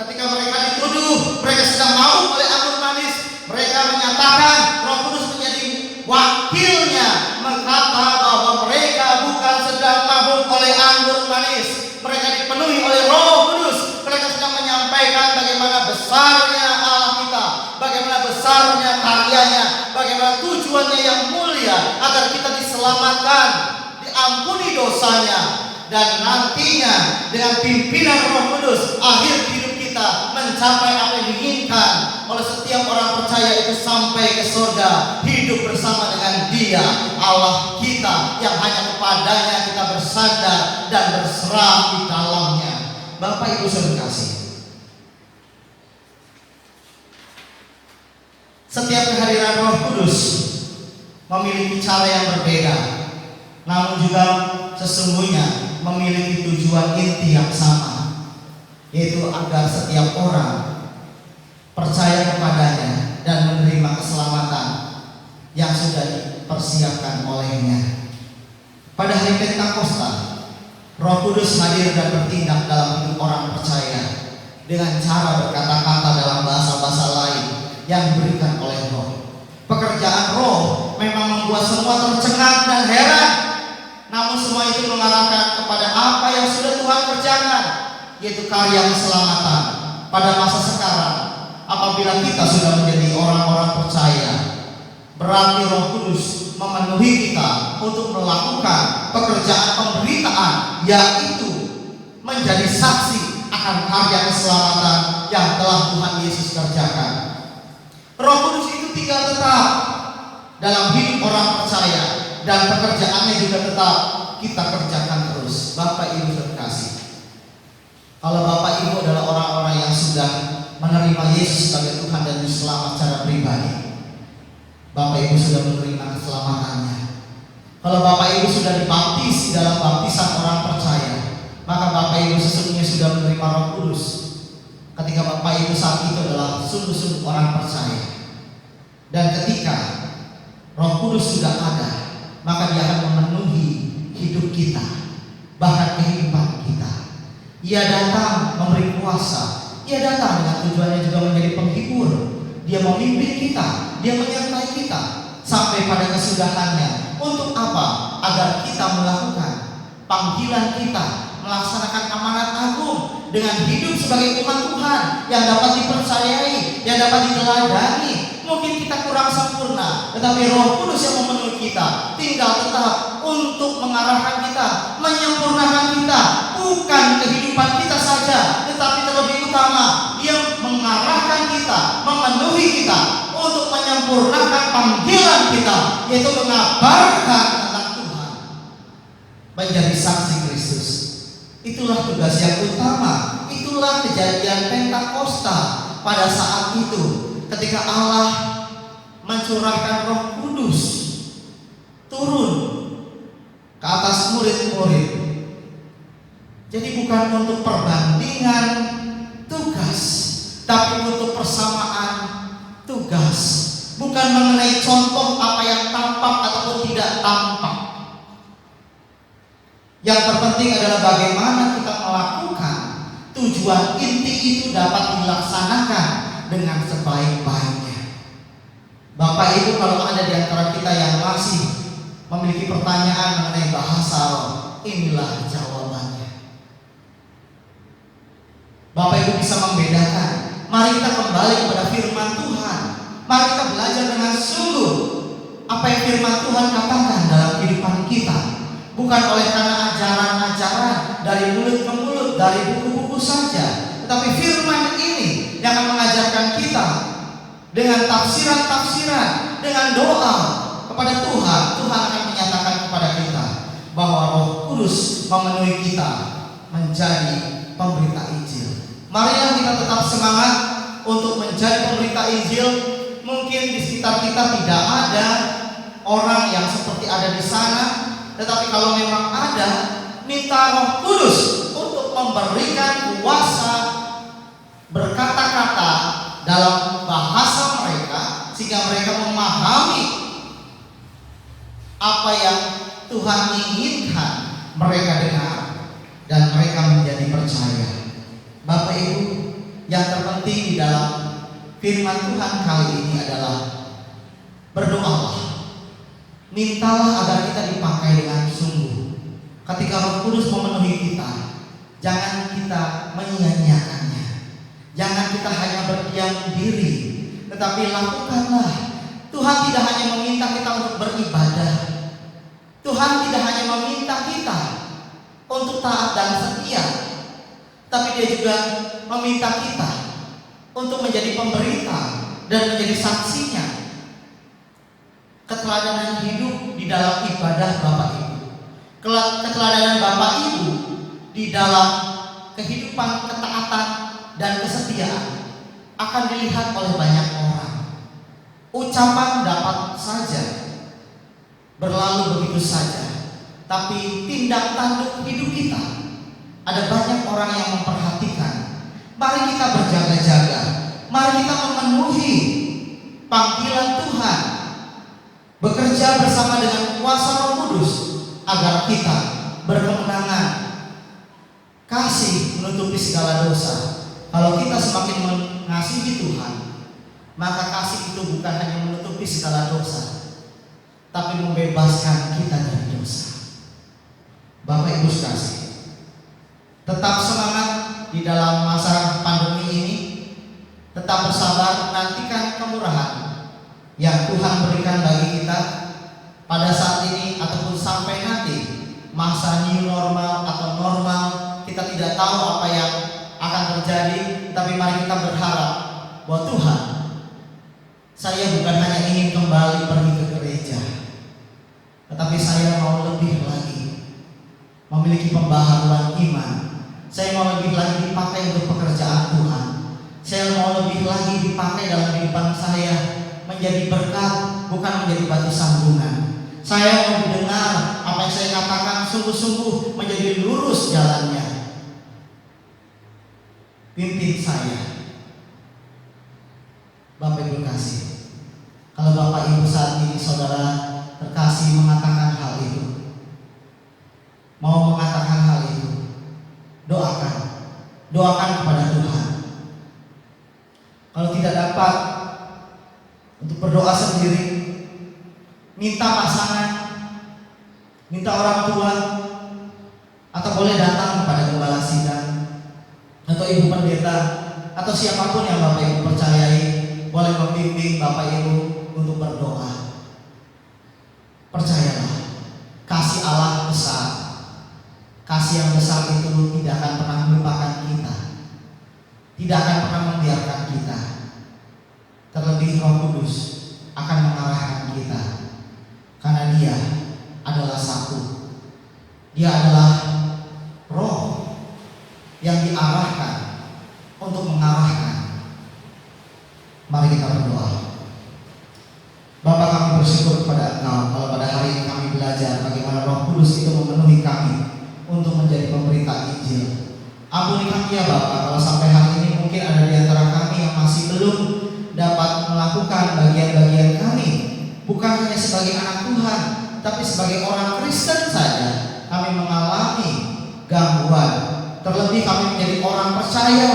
Speaker 3: Ketika mereka dituduh mereka sedang mabuk oleh anggur manis, mereka menyatakan, Roh Kudus menjadi wakilnya, berkata bahwa mereka bukan sedang mabuk oleh anggur manis, mereka dipenuhi oleh Roh Kudus. Mereka sedang menyampaikan bagaimana besarnya Allah kita, bagaimana besarnya karyanya, bagaimana tujuannya yang mulia agar kita diselamatkan, diampuni dosanya, dan nantinya dengan pimpinan Roh Kudus akhir hidup kita mencapai apa yang diinginkan oleh setiap orang percaya, itu sampai ke surga, hidup bersama dengan Dia Allah kita yang hanya kepadanya kita bersandar dan berserah di dalamnya. Bapak Ibu saya kasih, setiap kehadiran Roh Kudus memiliki cara yang berbeda, namun juga sesungguhnya memiliki tujuan inti yang sama, yaitu agar setiap orang percaya kepadanya dan menerima keselamatan yang sudah dipersiapkan olehnya. Pada hari Pentakosta, Roh Kudus hadir dan bertindak dalam hidup orang percaya dengan cara berkata-kata dalam bahasa-bahasa lain yang diberikan oleh Roh. Pekerjaan Roh memang membuat semua tercengang dan heran, namun semua itu mengarahkan kepada apa yang sudah Tuhan kerjakan, yaitu karya keselamatan pada masa sekarang. Apabila kita sudah menjadi orang-orang percaya, berarti Roh Kudus memenuhi kita untuk melakukan pekerjaan pemberitaan, yaitu menjadi saksi akan karya keselamatan yang telah Tuhan Yesus kerjakan. Roh Kudus itu tinggal tetap dalam hidup orang percaya, dan pekerjaannya juga tetap kita kerjakan terus. Bapak Ibu terkasih, kalau Bapak Ibu adalah orang-orang yang sudah menerima Yesus sebagai Tuhan dan Juru Selamat secara pribadi, Bapak Ibu sudah menerima keselamatannya. Kalau Bapak Ibu sudah dibaptis dalam baptisan orang percaya, maka Bapak Ibu sesungguhnya sudah menerima Roh Kudus. Ketika Bapak Ibu saat itu adalah sungguh-sungguh orang percaya. Dan ketika Roh Kudus sudah ada, maka Dia akan memenuhi hidup kita, bahkan kehidupan kita. Ia datang memberi kuasa, Ia datang dengan tujuannya juga menjadi penghibur. Dia memimpin kita, Dia menyertai kita sampai pada kesudahannya. Untuk apa? Agar kita melakukan panggilan kita, melaksanakan amanat agung dengan hidup sebagai umat Tuhan yang dapat dipercayai, yang dapat diteladani. Mungkin kita kurang sempurna, tetapi Roh Kudus yang memenuhi kita tinggal tetap untuk mengarahkan kita, menyempurnakan kita. Bukan kehidupan kita saja, tetapi terlebih utama Dia mengarahkan kita, memenuhi kita untuk menyempurnakan panggilan kita, yaitu mengabarkan tentang Tuhan, menjadi saksi Kristus. Itulah tugas yang utama. Itulah kejadian Pentakosta pada saat itu, ketika Allah mencurahkan Roh Kudus turun ke atas murid-murid. Jadi bukan untuk perbandingan tugas, tapi untuk persamaan tugas. Bukan mengenai contoh apa yang tampak ataupun tidak tampak. Yang terpenting adalah bagaimana kita melakukan tujuan inti itu dapat dilaksanakan dengan sebaik-baiknya. Bapak Ibu, kalau ada di antara kita yang masih memiliki pertanyaan mengenai bahasa roh, inilah jawabannya. Bapak Ibu bisa membedakan. Mari kita kembali kepada firman Tuhan. Mari kita belajar dengan sungguh apa yang firman Tuhan katakan dalam kehidupan kita. Bukan oleh karena ajaran-ajaran dari mulut ke mulut, dari buku-buku saja, tetapi firman ini yang akan mengajarkan kita dengan tafsiran-tafsiran, dengan doa kepada Tuhan. Tuhan akan menyatakan kepada kita bahwa Roh Kudus memenuhi kita menjadi pemberita Injil. Marilah kita tetap semangat untuk menjadi pemberita Injil. Mungkin di sekitar kita tidak ada orang yang seperti ada di sana, tetapi kalau memang ada, minta Roh Kudus untuk memberikan kuasa berkata-kata dalam bahasa mereka, sehingga mereka memahami apa yang Tuhan inginkan mereka dengar dan mereka menjadi percaya. Bapak Ibu, yang terpenting di dalam firman Tuhan kali ini adalah berdoalah. Mintalah agar kita dipakai dengan sungguh. Ketika Roh Kudus memenuhi kita, jangan kita menyia-nyiakannya. Jangan kita hanya berdiam diri, tetapi lakukanlah. Tuhan tidak hanya meminta kita untuk beribadah. Tuhan tidak hanya meminta kita untuk taat dan setia, tapi Dia juga meminta kita untuk menjadi pemberita dan menjadi saksinya. Keteladanan hidup di dalam ibadah Bapak Ibu, keteladanan Bapak Ibu di dalam kehidupan ketaatan dan kesetiaan akan dilihat oleh banyak orang. Ucapan dapat saja berlalu begitu saja, tapi tindak tanduk hidup kita. Ada banyak orang yang memperhatikan. Mari kita berjaga-jaga. Mari kita memenuhi panggilan Tuhan, bekerja bersama dengan kuasa Roh Kudus agar kita berkemenangan. Kasih menutupi segala dosa. Kalau kita semakin mengasihi Tuhan, maka kasih itu bukan hanya menutupi segala dosa, tapi membebaskan kita dari dosa. Bapak Ibu sekalian, tetap semangat di dalam masa pandemi ini. Tetap bersabar, nantikan kemurahan yang Tuhan berikan bagi kita pada saat ini ataupun sampai nanti masa new normal atau normal. Kita tidak tahu apa yang akan terjadi, tapi mari kita berharap bahwa Tuhan, saya bukan hanya ingin kembali pergi ke gereja, tetapi saya mau lebih lagi memiliki pembaharuan iman. Saya mau lebih lagi dipakai untuk pekerjaan Tuhan. Saya mau lebih lagi dipakai dalam kehidupan saya menjadi berkat, bukan menjadi batu sandungan. Saya mau mendengar apa yang saya katakan sungguh-sungguh menjadi lurus jalannya. Pimpin saya. Bapak Ibu kasih. Kalau Bapak Ibu saat ini saudara terkasih mengatakan hal itu, mau mengatakan hal itu, doakan kepada Tuhan. Kalau tidak dapat untuk berdoa sendiri, minta pasangan, minta orang tua, atau boleh datang kepada gembala sidang atau ibu pendeta atau siapapun yang Bapak Ibu percayai, boleh membimbing Bapak Ibu untuk berdoa. Percayalah, kasih Allah besar. Kasih yang besar itu tidak akan pernah melupakan kita, tidak akan pernah membiarkan kita. Terlebih Roh Kudus akan mengarahkan kita, karena Dia adalah satu. Dia adalah Roh yang diarahkan untuk mengarahkan. Mari kita berdoa. Bapa, kami bersyukur kepada Engkau kalau pada hari ini kami belajar bagaimana Roh Kudus itu memenuhi kami untuk menjadi pemberita Injil. Ampuni kami ya Bapa, kalau sampai hari ini mungkin ada di antara kami yang masih belum dapat melakukan bagian-bagian kami, bukan hanya sebagai anak Tuhan, tapi sebagai orang Kristen saja kami mengalami gangguan. Terlebih kami menjadi orang percaya.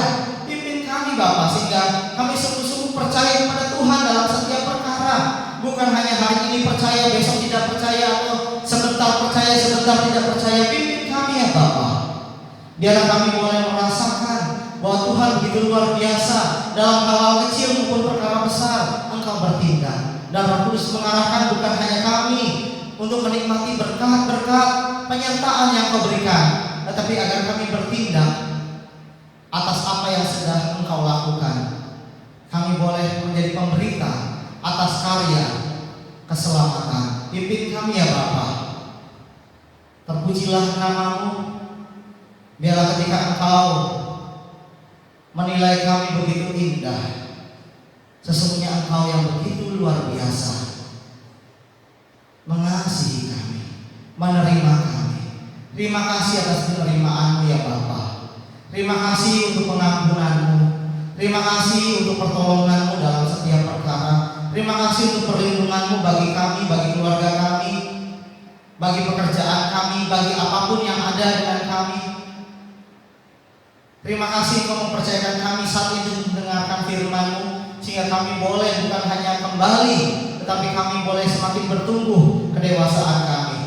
Speaker 3: Pimpin kami Bapa, sehingga kami sungguh-sungguh percaya kepada Tuhan dalam setiap perkara. Bukan hanya hari ini percaya, besok tidak percaya, atau sebentar percaya, sebentar tidak percaya. Pimpin kami ya Bapa. Biarlah kami boleh merasakan bahwa Tuhan begitu luar biasa dalam hal-hal kecil maupun perkara besar. Engkau bertindak, dan Roh Kudus mengarahkan bukan hanya kami untuk menikmati berkat-berkat penyertaan yang Kau berikan, tetapi agar kami bertindak atas apa yang sudah Engkau lakukan. Kami boleh menjadi pemberita atas karya keselamatan. Pimpin kami ya Bapa. Terpujilah nama-Mu. Biarlah ketika Engkau menilai kami begitu indah, sesungguhnya Engkau yang begitu luar biasa mengasihi kami, menerima kami. Terima kasih atas penerimaan-Mu ya Bapa. Terima kasih untuk pengampunan-Mu. Terima kasih untuk pertolongan-Mu dalam setiap perkara. Terima kasih untuk perlindungan-Mu bagi kami, bagi keluarga kami, bagi pekerjaan kami, bagi apapun yang ada dengan kami. Terima kasih Kau mempercayakan kami saat itu mendengarkan firman-Mu, sehingga kami boleh bukan hanya kembali, tetapi kami boleh semakin bertumbuh kedewasaan kami.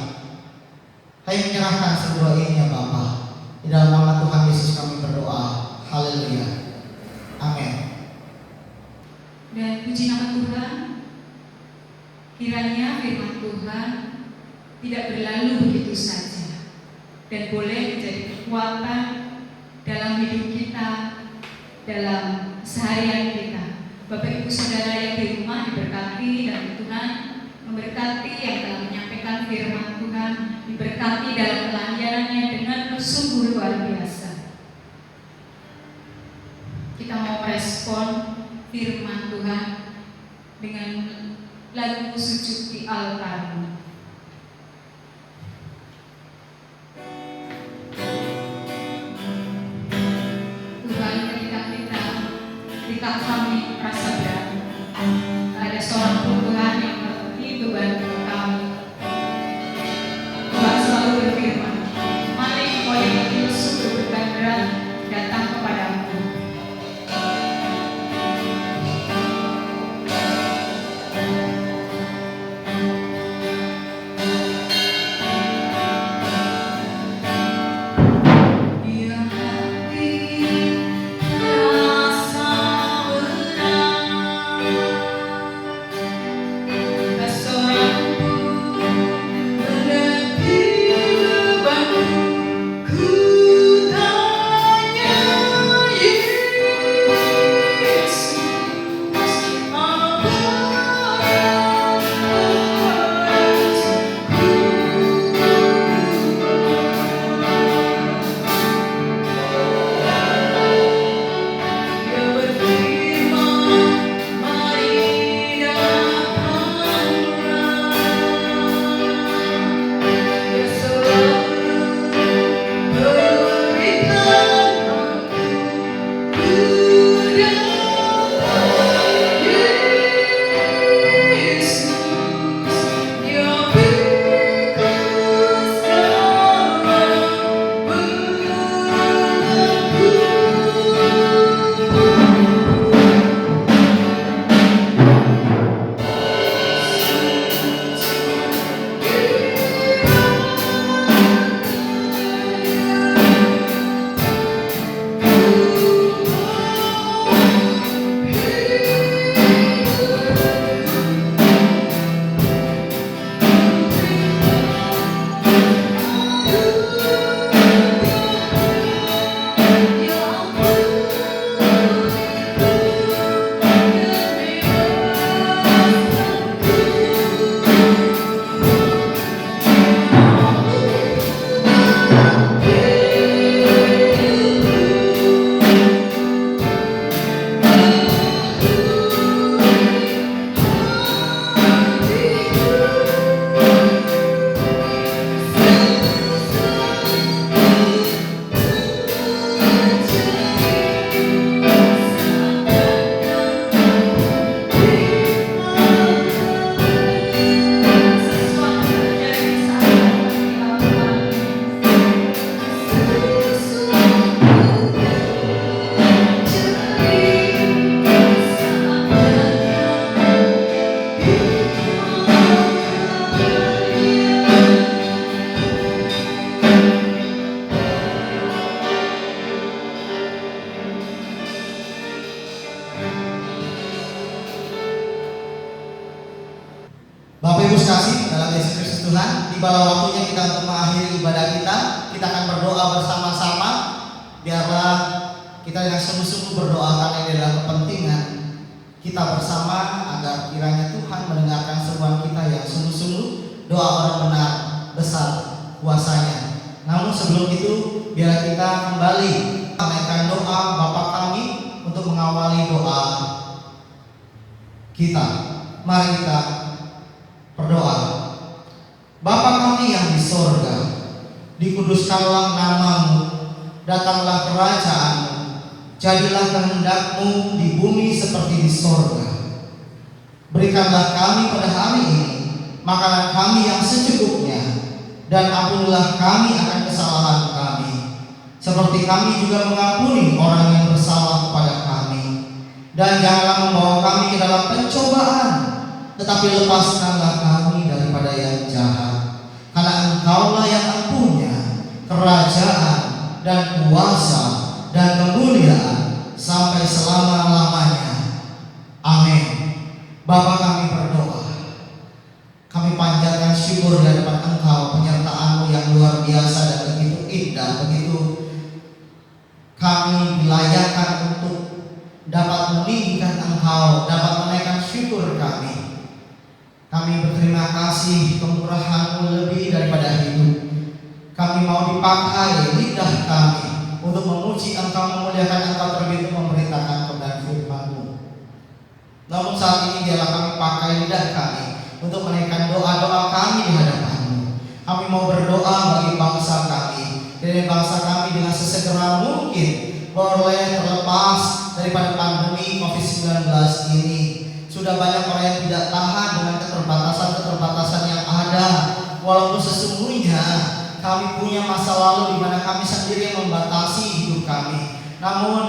Speaker 3: Kami menyerahkan semua ini ya Bapa. Di dalam nama Tuhan Yesus kami berdoa. Haleluya. Amin.
Speaker 1: Dan puji nama Tuhan, kiranya firman Tuhan tidak berlalu begitu saja, dan boleh menjadi kekuatan dalam hidup kita, dalam seharian kita. Bapak Ibu Saudara yang di rumah diberkati, dan Tuhan memberkati yang telah menyampaikan firman Tuhan, diberkati dalam pelayanannya dengan sungguh luar biasa. Kita mau respon firman Tuhan dengan lagu sujud di altar.
Speaker 3: Tuhan, tibalah waktunya kita untuk mengakhiri ibadah kita. Kita akan berdoa bersama-sama. Biarlah kita dengan sungguh-sungguh berdoa, karena ini adalah kepentingan kita bersama, agar kiranya Tuhan mendengarkan seruan kita yang sungguh-sungguh. Doa orang benar besar kuasanya. Namun sebelum itu, biar kita kembali menaikkan doa Bapa kami untuk mengawali doa kita. Mari kita berdoa. Bapa kami yang di sorga, dikuduskanlah namamu, datanglah kerajaanmu, jadilah kehendakmu di bumi seperti di sorga. Berikanlah kami pada hari ini makanan kami yang secukupnya, dan ampunilah kami akan kesalahan kami, seperti kami juga mengampuni orang yang bersalah kepada kami. Dan janganlah membawa kami ke dalam pencobaan, tetapi lepaskanlah kami daripada yang jahat. Karena Engkaulah yang punya kerajaan dan kuasa dan kemuliaan sampai selama-lamanya. Amin. Bapa, kami berdoa, kami panjatkan syukur di hadapan Engkau, penyertaan-Mu yang luar biasa dan begitu indah, begitu kami dilayakkan untuk dapat meninggikan Engkau, dapat menaikkan syukur kami. Kami berterima kasih kemurahan-Mu lebih daripada hidup. Kami mau dipakai lidah kami untuk memuji Engkau, memuliakan Engkau, terlebih memberitakan kebenaran firman-Mu. Namun saat ini biarlah kami pakai lidah kami untuk menaikkan doa-doa kami di hadapan-Mu. Kami mau berdoa bagi bangsa kami, dari bangsa kami dengan sesegera mungkin boleh terlepas daripada pandemi COVID-19 ini. Sudah banyak orang yang tidak tahan dengan keterbatasan-keterbatasan yang ada, walaupun sesungguhnya kami punya masa lalu di mana kami sendiri yang membatasi hidup kami. Namun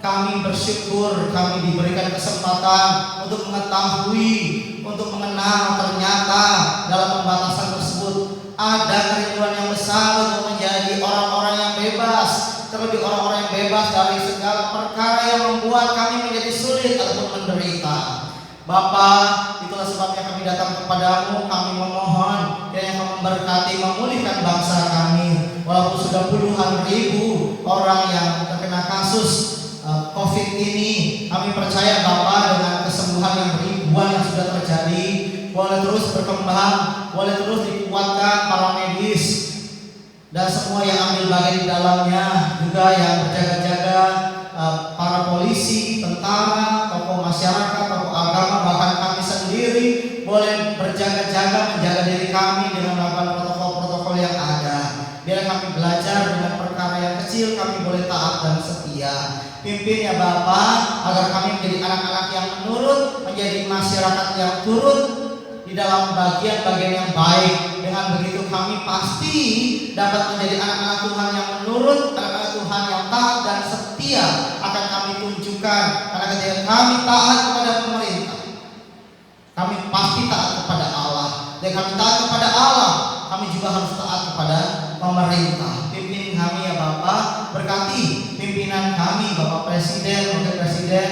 Speaker 3: kami bersyukur kami diberikan kesempatan untuk mengetahui, untuk mengenal ternyata dalam pembatasan tersebut ada kerinduan yang besar untuk menjadi orang-orang yang bebas, terlebih orang-orang yang bebas dari segala perkara yang membuat kami menjadi sulit ataupun menderita. Bapa, itulah sebabnya kami datang kepadamu. Kami memohon kiranya Kau memberkati, memulihkan bangsa kami. Walaupun sudah puluhan ribu orang yang terkena kasus COVID ini, kami percaya Bapa dengan kesembuhan yang ribuan yang sudah terjadi boleh terus berkembang, boleh terus dikuatkan para medis dan semua yang ambil bagian di dalamnya, juga yang berjaga-jaga, para polisi, tentara, tokoh masyarakat, tokoh agama, bahkan kami sendiri boleh berjaga-jaga menjaga diri kami dengan melakukan protokol-protokol yang ada. Biar kami belajar dengan perkara yang kecil, kami boleh taat dan setia. Pimpin ya Bapa, agar kami menjadi anak-anak yang menurut, menjadi masyarakat yang turut di dalam bagian-bagian yang baik. Dengan begitu kami pasti dapat menjadi anak-anak Tuhan yang menurut, anak-anak Tuhan yang taat dan setia akan kami tunjukkan. Karena ketika kami taat kepada pemerintah, kami pasti taat kepada Allah. Dan kami taat kepada Allah, kami juga harus taat kepada pemerintah. Pimpin kami ya Bapa, berkati pimpinan kami, Bapak Presiden, Wakil Presiden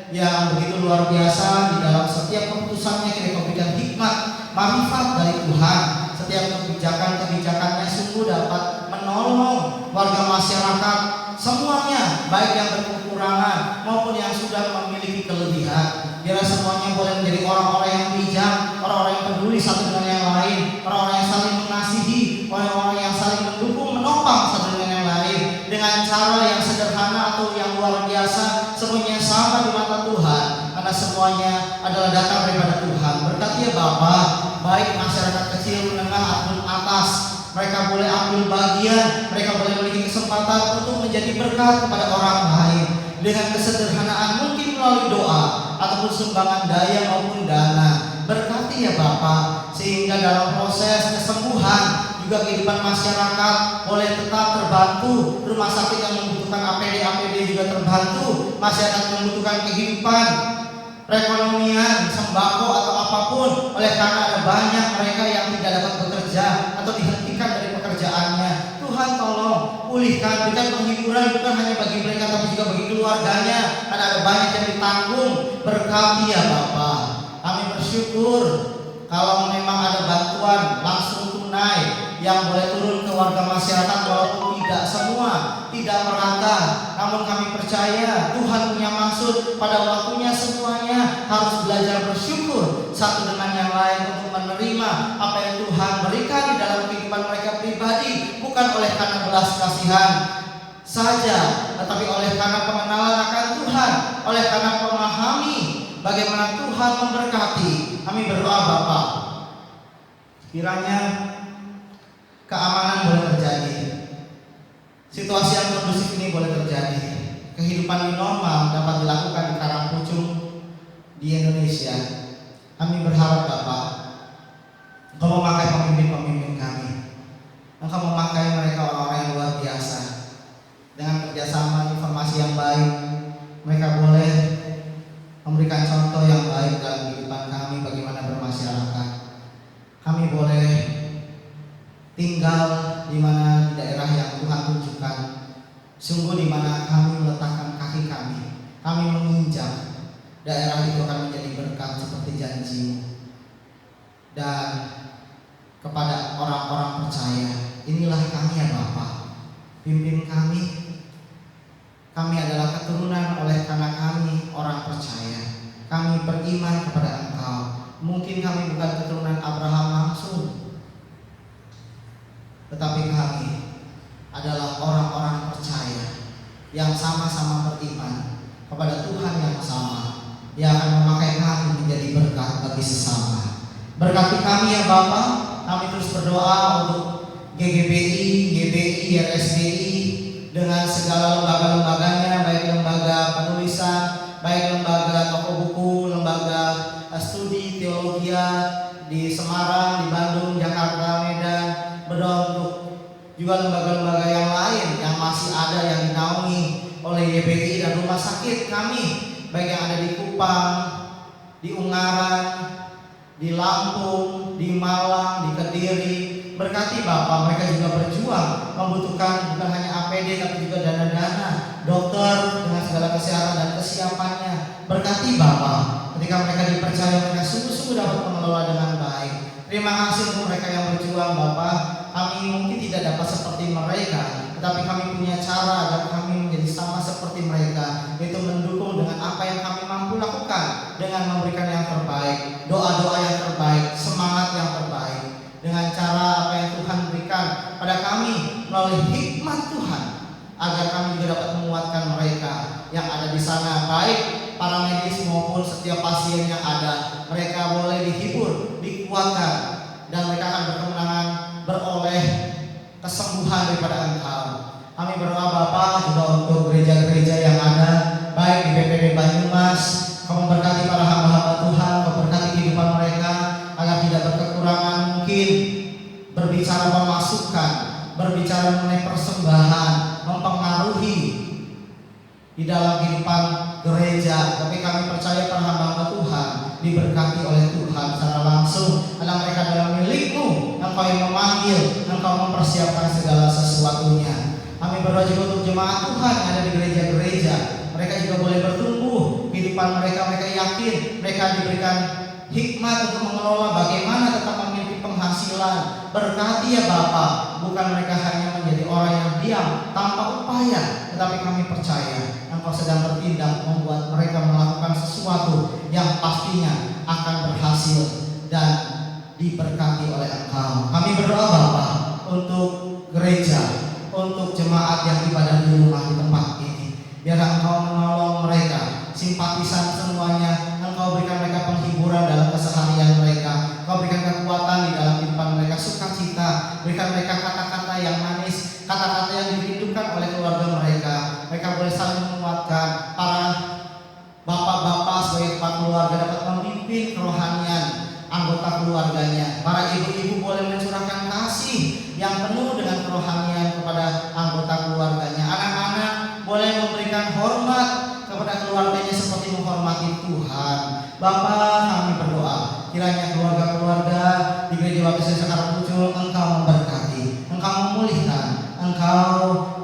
Speaker 3: yang begitu luar biasa di dalam setiap keputusannya. Kira Kau berikan hikmat, marifat dari Tuhan. Setiap kebijakan-kebijakannya sungguh dapat menolong warga masyarakat semuanya, baik yang berkekurangan maupun yang sudah memiliki kelebihan. Biar semuanya boleh menjadi orang-orang yang bijak, orang-orang yang peduli satu dengan yang lain, orang-orang yang saling mengasihi, orang-orang yang saling mendukung, menopang satu dengan yang lain dengan cara yang sederhana atau yang luar biasa. Semuanya sama di mata Tuhan, karena semuanya adalah datang daripada Tuhan. Berkati ya Bapa, baik masyarakat kecil, menengah ataupun atas, mereka boleh ambil bagian, mereka boleh memiliki kesempatan untuk menjadi berkat kepada orang lain dengan kesederhanaan, mungkin melalui doa ataupun sumbangan daya maupun dana. Berkati ya Bapa, sehingga dalam proses kesembuhan juga kehidupan masyarakat boleh tetap terbantu. Rumah sakit yang membutuhkan APD juga terbantu. Masyarakat yang membutuhkan kehidupan perekonomian, sembako atau apapun, oleh karena ada banyak mereka yang tidak dapat bekerja atau dihentikan dari pekerjaannya. Tuhan tolong pulihkan, berikan penghiburan bukan hanya bagi mereka tapi juga bagi keluarganya, karena ada banyak yang ditanggung. Berkati ya Bapa, kami bersyukur kalau memang ada bantuan langsung yang boleh turun ke warga masyarakat walaupun tidak semua, tidak merata. Namun kami percaya Tuhan punya maksud, pada waktunya semuanya harus belajar bersyukur satu dengan yang lain untuk menerima apa yang Tuhan berikan di dalam kehidupan mereka pribadi, bukan oleh karena belas kasihan saja, tetapi oleh karena pengenalan akan Tuhan, oleh karena memahami bagaimana Tuhan memberkati. Kami berdoa Bapa, kiranya keamanan boleh terjadi, situasi yang kondusif ini boleh terjadi, kehidupan yang normal dapat dilakukan di Karangpucung di Indonesia. Kami berharap Bapa, Engkau memakai pemimpin-pemimpin kami, Engkau memakai mereka orang-orang yang luar biasa. Dengan kerjasama informasi yang baik, mereka boleh memberikan contoh yang baik dalam kehidupan kami bagaimana bermasyarakat. Kami boleh tinggal di mana di daerah yang Tuhan tunjukkan. Sungguh di mana kami meletakkan kaki kami menginjak, daerah itu akan menjadi berkat seperti janji-Mu. Dan kepada orang-orang percaya, inilah kami ya Bapa, pimpin kami. Kami adalah keturunan oleh karena kami orang percaya. Kami beriman kepada Engkau. Mungkin kami bukan keturunan Abraham langsung, tetapi kami adalah orang-orang percaya yang sama-sama beriman kepada Tuhan yang sama, yang akan memakai kami menjadi berkat bagi sesama. Berkati kami ya Bapa. Kami terus berdoa untuk GGBI, YBI, RSBI dengan segala lembaga-lembaganya, baik lembaga penulisan, baik lembaga toko buku, lembaga studi teologi di Semarang, di Bandung, Jakarta, Medan. Berdoa untuk juga lembaga-lembaga yang lain yang masih ada yang dinaungi oleh YBI dan rumah sakit kami, baik yang ada di Kupang, di Ungaran, di Lampung, di Malang, di Kediri. Berkati Bapak, mereka juga berjuang membutuhkan bukan hanya APD tapi juga dana-dana dokter dengan segala kesehatan dan kesiapannya. Berkati Bapak, ketika mereka dipercaya mereka sungguh-sungguh dapat mengelola dengan baik. Terima kasih untuk mereka yang berjuang Bapak. Kami mungkin tidak dapat seperti mereka, tetapi kami punya cara agar kami menjadi sama seperti mereka, yaitu mendukung dengan apa yang kami mampu lakukan, dengan memberikan yang terbaik, doa-doa yang terbaik, semangat yang terbaik, dengan cara apa yang Tuhan berikan pada kami melalui hikmat Tuhan, agar kami juga dapat menguatkan mereka yang ada di sana, baik para medis maupun setiap pasien yang ada. Mereka boleh dihibur, dikuatkan, dan mereka akan berkemenangan beroleh kesembuhan daripada Engkau. Kami berdoa Bapa juga untuk gereja-gereja yang ada, baik di BPD Banyumas. Kau memberkati para hamba-hamba Tuhan, Kau berkati kehidupan mereka agar tidak berkekurangan mungkin berbicara pemasukan, berbicara mengenai persembahan, mempengaruhi di dalam kehidupan gereja. Tapi kami percaya para hamba-hamba Tuhan diberkati oleh Tuhan secara langsung, karena mereka adalah milik-Mu. Engkau yang memanggil, Engkau mempersiapkan segala sesuatunya. Kami berdoa juga untuk jemaat Tuhan yang ada di gereja-gereja. Mereka juga boleh bertumbuh kehidupan mereka. Mereka yakin mereka diberikan hikmat untuk mengelola bagaimana tetap memiliki penghasilan. Berkati ya Bapa, bukan mereka hanya menjadi orang yang diam tanpa upaya, tetapi kami percaya Engkau sedang bertindak membuat mereka melakukan sesuatu yang pastinya akan berhasil dan diberkati oleh Engkau. Kami berdoa Bapa untuk gereja, untuk jemaat yang ibadah di rumah di tempat ini. Biar Engkau menolong mereka, simpatisan semuanya. Engkau berikan mereka penghiburan dalam keseharian mereka. Engkau berikan kekuatan di dalam kehidupan mereka, sukacita. Berikan mereka kata-kata yang manis, kata-kata yang dirindukan oleh keluarga mereka. Mereka boleh saling menguatkan. Para bapak-bapak sebagai kepala keluarga dapat memimpin kerohanian anggota keluarganya. Para ibu-ibu boleh mencurahkan kasih yang penuh dengan kerohanian kepada anggota keluarganya. Anak-anak boleh memberikan hormat kepada keluarganya seperti menghormati Tuhan. Bapa, kami berdoa kiranya keluarga-keluarga di Gereja Baptis Karangpucung Engkau memberkati, Engkau memulihkan, Engkau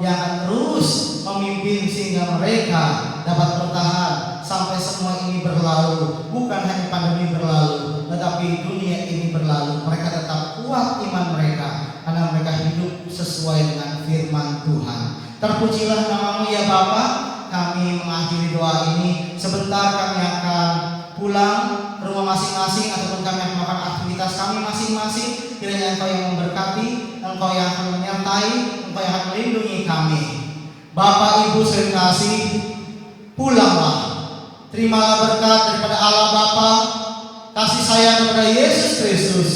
Speaker 3: yang akan terus memimpin sehingga mereka dapat bertahan sampai semua ini berlalu. Bukan hanya pandemi berlalu, tetapi dunia ini berlalu. Mereka tetap kuat iman mereka karena mereka hidup sesuai dengan firman Tuhan. Terpujilah nama-Mu ya Bapa. Kami mengakhiri doa ini. Sebentar kami akan pulang ke rumah masing-masing ataupun kami akan melakukan aktivitas kami masing-masing. Kiranya Engkau yang memberkati, Engkau yang akan menyertai, Engkau yang akan melindungi kami. Bapak Ibu sekasih, pulanglah. Terimalah berkat daripada Allah Bapa, kasih sayang daripada Yesus Kristus,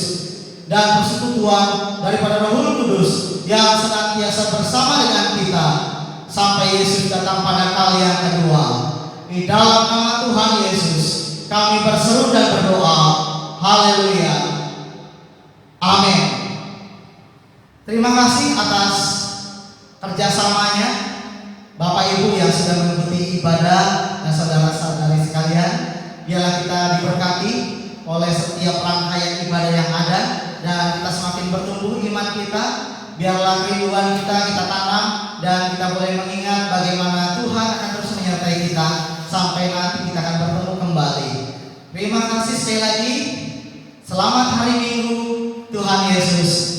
Speaker 3: dan persekutuan daripada Roh Kudus yang senantiasa bersama dengan kita sampai Yesus datang pada kali yang kedua. Di dalam nama Tuhan Yesus kami berseru dan berdoa. Haleluya. Amin. Terima kasih atas kerjasamanya Bapak Ibu yang sudah mengikuti ibadah dan saudara-saudari sekalian. Biarlah kita diberkati oleh setiap rangkaian ibadah yang ada dan kita semakin bertumbuh iman kita. Biarlah kerinduan kita tanam dan kita boleh mengingat bagaimana Tuhan akan terus menyertai kita sampai nanti kita akan bertemu kembali. Terima kasih sekali lagi. Selamat hari Minggu. Tuhan Yesus